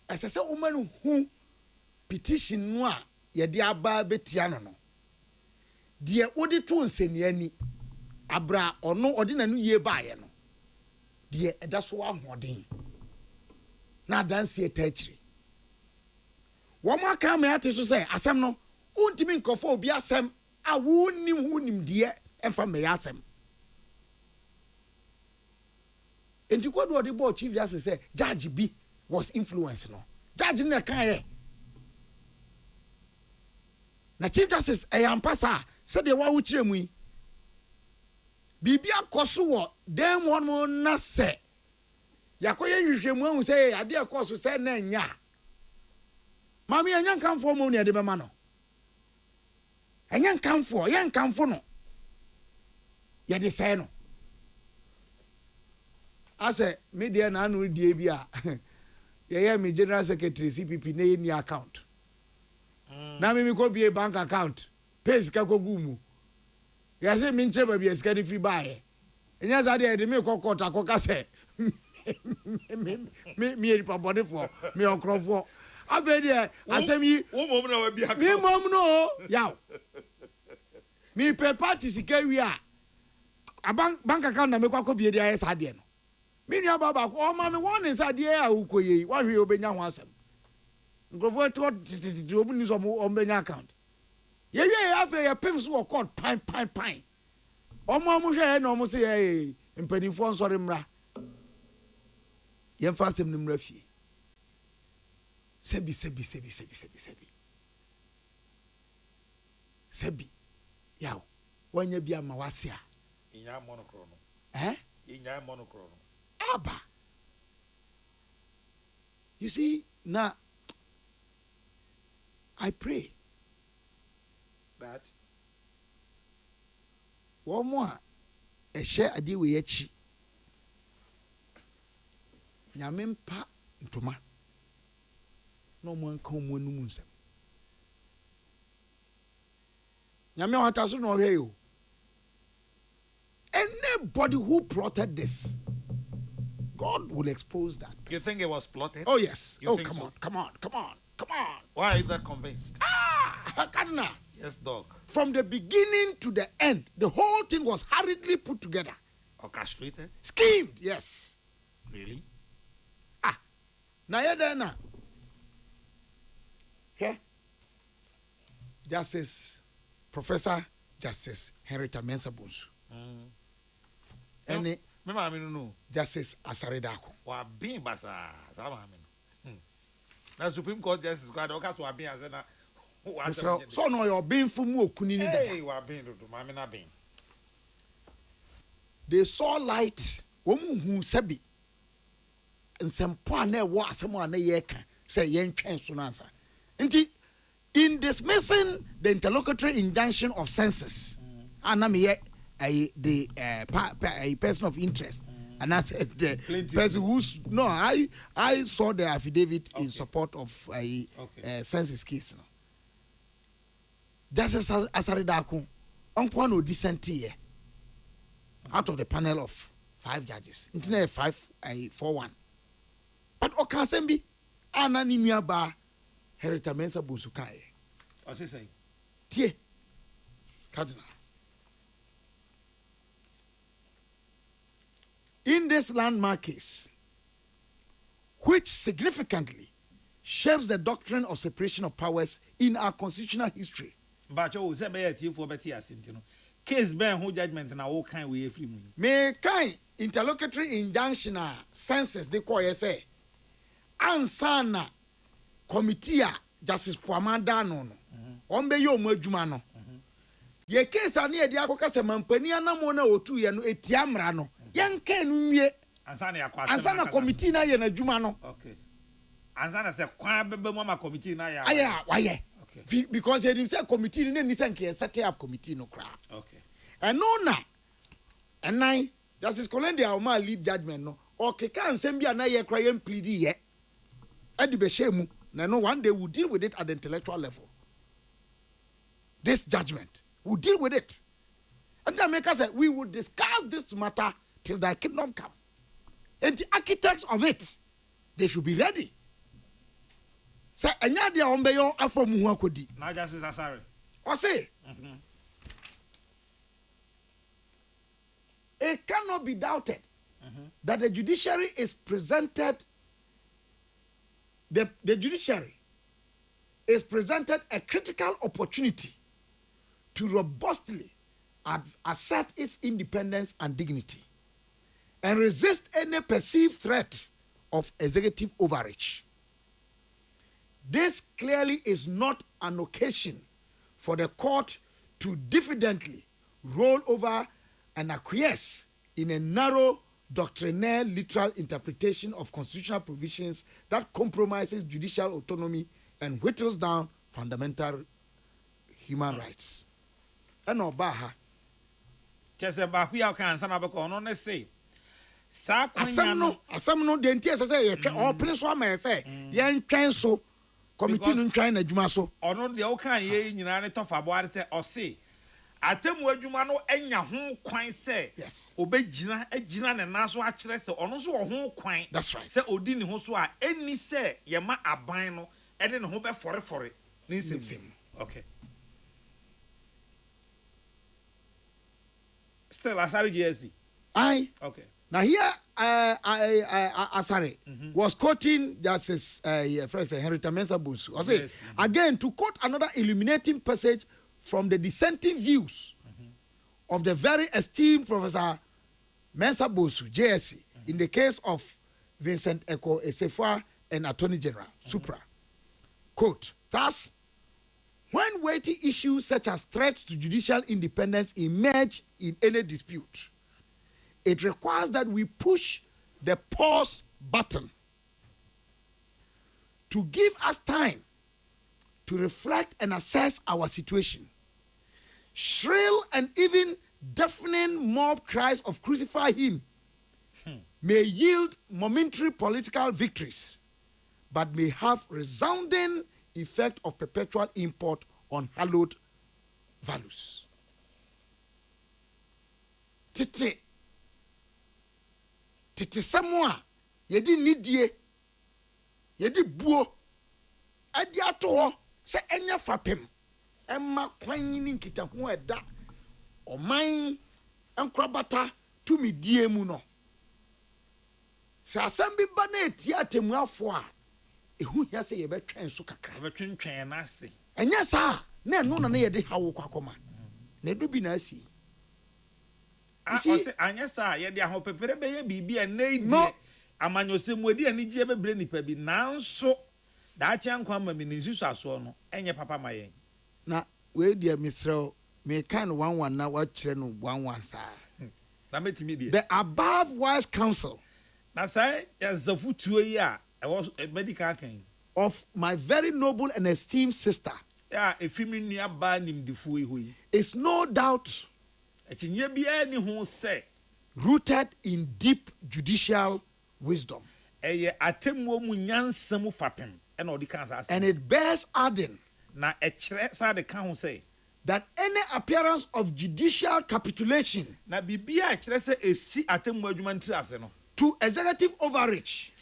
F: Asese umanu hu petition no a yedi aba betia no no de odi to nseniani abra ono odi nanu ye baaye no de eda so ahoden na dance etachiri wo ma ka me ate so say asem no untimi nkofo obi asem a wonim de emfa me asem enti kwado odi bo chief justice say judge B was influenced no judge na kan ye na chief justice eyampasa said the wa wuchire mu yi bibia koso wo dem won mo na se yakoye hwehwemu ahu say ade akoso say na nya mami anya nkamfo mo ne ade bema no anya nkamfo ye nkamfo no ye de say no ase media na anu die bi a ye me general secretary CPP na ye ni account na me ko be bank account pay sika ko gumu ya say me nche ba bi sika ni free buy enya za de me ko court akoka say me eri pa body for me okrofo abedi asem yi
D: wo mom na wa bi account
F: me mom no yaw me pay party sika wi a bank account na me ko bi dey sa de no me nua baba ko o ma me won inside dey a ukoye wa hwe obenya ho asem ngofo to obuni so ombenya account ye afa ye pim so court pine omo hwe na omo se mpanifo nsori mra ye mfa asem ni mra fie sebi yaw wanya bia ma wase a
D: inya monokro no inya monokro no
F: aba you see now I pray
D: that
F: one more a share a deal with yachi nyamempa ntoma no man come when munsa nyame wataso no hwe yo anybody who plotted this God will expose that.
D: You think it was plotted?
F: Oh yes.
D: You think
F: come
D: so?
F: on.
D: Why are you that convinced?
F: Cardinal.
D: Yes, dog.
F: From the beginning to the end, the whole thing was hurriedly put together.
D: Orchestrated?
F: Schemed, yes.
D: Really?
F: Now you're there now. Okay. Professor Justice Henrietta Mensah-Bonsu. And
D: no.
F: Justice Asaredako.
D: Wa bin basa. Na Supreme Court Justice God oka so abin ase na.
F: So no your bin fumu okuni ni
D: Hey, wa bin do mame na bin.
F: They saw light. Omu hu sebi. Nsempo na e wo asemo na ye ka say ye ntwen so na ansa. Nti in dismissing the interlocutory injunction of census, anameye a person of interest. And I said the person who's no, I saw the affidavit in support of a census case. No. That's Asaridako. Unquano dissentee out of the panel of 5 judges. Internet 5-4-1. But Okasembi Ananimia Ba Heritamensa Busukai.
D: What's he saying?
F: Tie Cardinal. In this landmark case, which significantly shapes the doctrine of separation of powers in our constitutional history.
D: But you say be for better asintino. Case ben who judgment na all kind we free mu.
F: Me kind interlocutory injunction census de call say ansana committee Justice Puamada no. Ombe yo mu adwuma no. Ye case ani e de akoka se mampani anamo na otu ye no etiamra no. Yanke nwie ansana committee na ye na adwuma no.
D: Okay. Ansana se kwan bebe mo ma committee na ya.
F: Aya waye. Okay. Because they didn't say committee ni ni say set up committee no kra.
D: Okay.
F: And no na. And nine Justice Kolendia o ma lead judgment no. Okay kan nsem bia na ye kra ye plead ye. E di be shemu na no one day we'll deal with it at the intellectual level. This judgment, we'll deal with it. And the maker said, we will discuss this matter till thy kingdom come. And the architects of it, they should be ready. Say, enya dia ombe yo afro mu akodi.
D: Now Justice Asare.
F: O say, it cannot be doubted that the judiciary is presented, the judiciary is presented a critical opportunity to robustly assert its independence and dignity and resist any perceived threat of executive overreach. This clearly is not an occasion for the court to diffidently roll over and acquiesce in a narrow doctrinaire literal interpretation of constitutional provisions that compromises judicial autonomy and whittles down fundamental human rights. And Obaha.
D: Chese ba hu ya kan sana be ko no ne say. Sa kwanya no
F: asam no de ntia say ye twa opene so ama say ye ntwan so committee no ntwan na adwuma so.
D: Ono de o kan ye nyina ne tofa bo are say o say atemu adwuma no enya ho kwan say
F: yes
D: obegina agina ne na so a kire say ono so ho kwan.
F: That's right.
D: Say odi ne ho so a eni say ye ma aban no e de ne ho be fore ni sim. Okay. Still Asari GSC.
F: Aye.
D: Okay.
F: Now here, Asari was quoting Justice Henrietta Mensah Bonsu. I say
D: Yes.
F: again to quote another illuminating passage from the dissenting views of the very esteemed Professor Mensah Bonsu, JSC, in the case of Vincent Eko Esefwa and Attorney General Supra. Quote: thus, when weighty issues such as threats to judicial independence emerge in any dispute, it requires that we push the pause button to give us time to reflect and assess our situation. Shrill and even deafening mob cries of crucify him may yield momentary political victories, but may have resounding effect of perpetual import on hallowed values. Titi samoa yedi nidie yedi buo adi ato se enya fapem emma kwan ni nkita ho eda oman enkrabata tumi die mu no se asem bi ba na etia atemu afo a ehu hia se ye betwen so kakra
D: Betwentwen na ase.
F: enya sa na eno na ye de hawo kwakoma na do bi na asi.
D: Ose anya sa ye de ahopepere be ye bibia na idi amanyose mu edi ani gie bebre nipa bi nanso da cha nkwa ma mi nsusu aso no enye papa ma yen
F: Na we dia misrel me kan 11 na wa kire no 11 sa.
D: na metimi die
F: The above wise counsel
D: na sai ya zafutuo yi a e was medical kan
F: of my very noble and esteemed sister
D: ya efimi nua ba nimdifuo yi hoyi
F: is no doubt
D: Echinye bia ni ho say
F: rooted in deep judicial wisdom.
D: Eye atemmo mu nyansam fapem e na odi kan sa.
F: And it bears adding
D: Na ekire sa de kan ho say
F: that any appearance of judicial capitulation
D: na bibia ekire se esi atemmo adwuma ntiri ase no
F: to executive overreach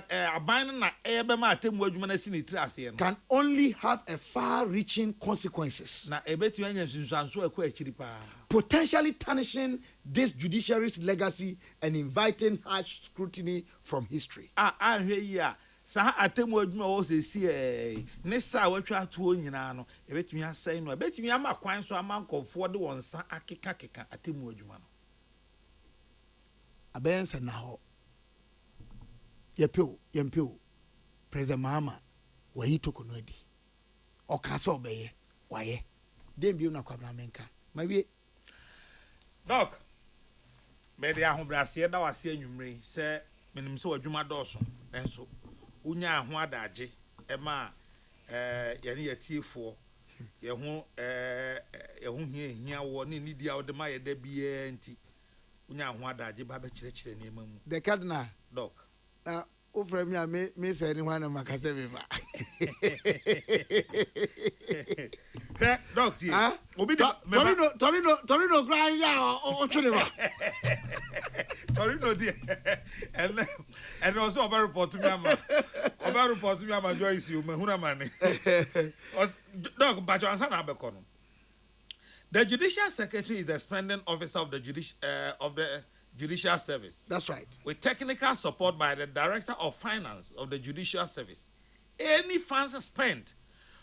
D: aban na ebe ma atemmo adwuma na si ni tiri ase no
F: can only have a far-reaching consequences,
D: na ebetu anya nsunsuanso akwa akiri pa,
F: potentially tarnishing this judiciary's legacy and inviting harsh scrutiny from history.
D: ahwe yi a sa atemmo adwuma wo se si ne sa watwa atuo nyina no ebetumi asai no ebetumi ama kwan so ama nkofo de wonsa akeka atemmo adwuma no
F: Abensa na ho yempeo President Mahama wayi tokono adi o ka so obeye waye dem bi na kwabna menka mawie
D: Doc, me de ahobrase da wase anwumre se menim se wadwuma dɔɔso enso unya ho adaje e ma yene yatiefo ye ho hia wo ne ni dia wo de ma ye da bia nti unya ho adaje ba ba kyerɛkyerɛ ne mamu
F: the cardinal
D: Doc
F: na o frame ya me say ni wana makase be ba
D: Doc ti obi de
F: Torino cry ya o twene ba
D: Torino di and also over report me ama Joyce you me huna mane Doc but you answer na be kono. The Judicial Secretary is the spending officer of the Judicial Service.
F: That's right.
D: With technical support by the Director of Finance of the Judicial Service. Any funds spent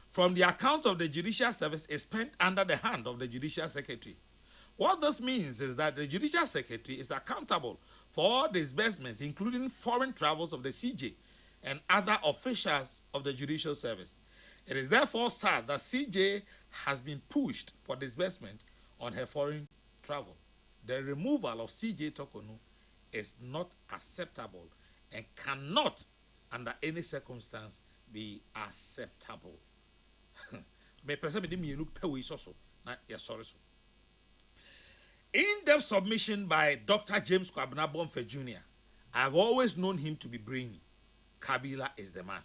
D: from the accounts of the Judicial Service is spent under the hand of the Judicial Secretary. What this means is that the Judicial Secretary is accountable for all disbursements, including foreign travels of the CJ and other officials of the Judicial Service. It is therefore sad that CJ has been pushed for disbursement on her foreign travel. The removal of CJ Tokono is not acceptable and cannot, under any circumstance, be acceptable. In-depth submission by Dr. James Kwabena Bonfe Jr. I've always known him to be brainy. Kabila is the man.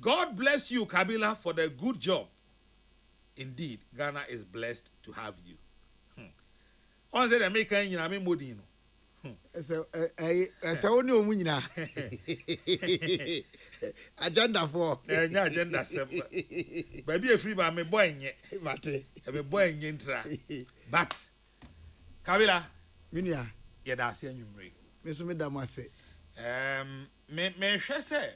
D: God bless you, Kabila, for the good job. Indeed, Ghana is blessed to have you. On the American, you know, Modino.
F: Only omunyina. Agenda for.
D: Agenda seven. Baby, a free by me boy,
F: Mate.
D: A boy in Yentra. But, Kabila,
F: Minia,
D: yet I see you.
F: Miss Medamase.
D: Me say,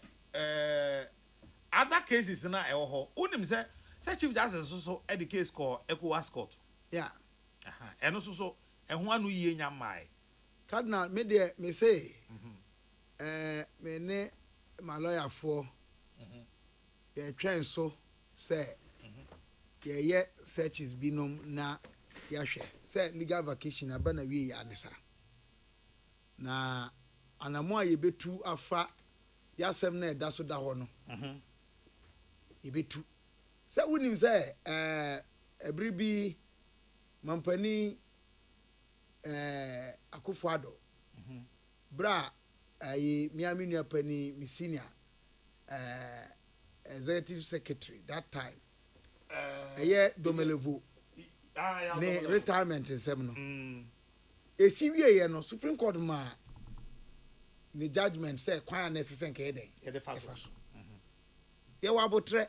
D: other cases na eho. Unim say, Chief Justice so at the case called ECOWAS Court.
F: Yeah.
D: And also so, and one we yen my.
F: Cardinal, me say, me ne my lawyer for, train so say, yeah, search is binom na yashe. Say legal vacation abana we yanisa. Na anamwa yebetu afa yasem na da so da ho no. Yebetu. Say unim say ebribi mampani Akufo-Addo bra miami nua pani mi senior executive secretary that time Domelevo ne retirement nsem no esi wie no Supreme Court ma the judgment say kwan necessary nke den
D: Yeah, the first one.
F: wa botre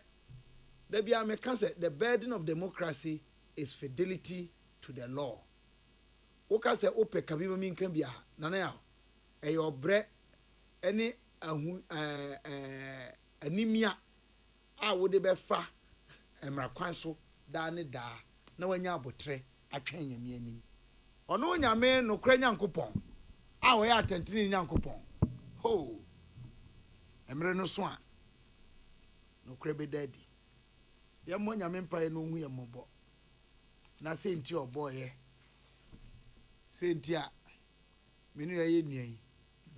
F: there be a can say the burden of democracy is fidelity to the law. Oka say ope kabima min kan bia nana ya e your bre any anemia a wo de be fa emra kwan so da ne da na wanya abotre atwen nyame anim ono nyame no kra nyankopon a wo ya atentini nyankopon ho emre no so a no kra be dadi ye mo nyame mpa no hu ye mobo na se nti oboye sentia menu ya yenuan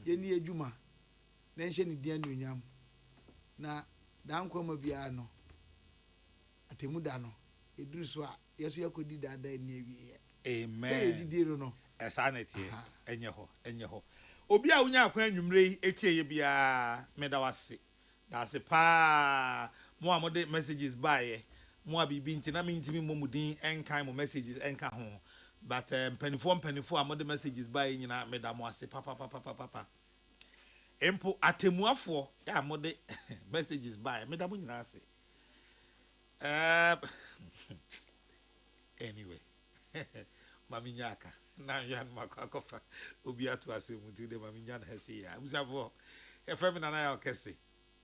F: ye ni adwuma na nhye ne dia nunyam na dan kwama bia no atemu da no eduru so a yesu yakodi dada ni awie
D: amen
F: didi no
D: esanete enye ho obi a wonya akwan nwumre etie ye bia medawase dase pa mo amode messages bae mo abibi ntina mintimi momudin enkan mo messages enka ho but mpanifo amode messages bae nyina medamo ase papa empo atemuafo ya amode messages bae medamo nyina ase anyway mami nyaka na yan makofa obi atu ase mutu de mami nyana hese ya abusafo e frame na ya okese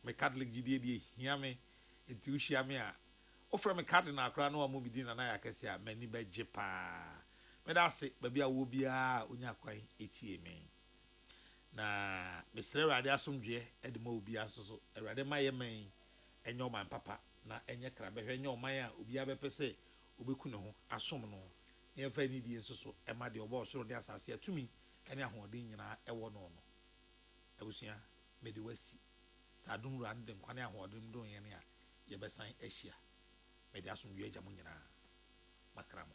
D: me catholic gidie hia me enti uhia me a o frame cardinal akra na mo bidi na ya kese a mani beje pa me da se ba bia wo bia onya kwan etie me na Mr. Rade asomdwe e de ma obi asoso Rade maye man enyo man papa na enye kra behwe enyo man a obi abepese obeku ne ho asom no yɛmfa ni die nso so ɛma de ɔbɔ soro de asase atumi ɛne ahoɔden nyinaa ɛwɔ no no abusua mede wasi saa dumura ne de nkwane ahoɔden do yɛn a yɛbɛsan ahyia mede asomdwe agya mo nyinaa makramo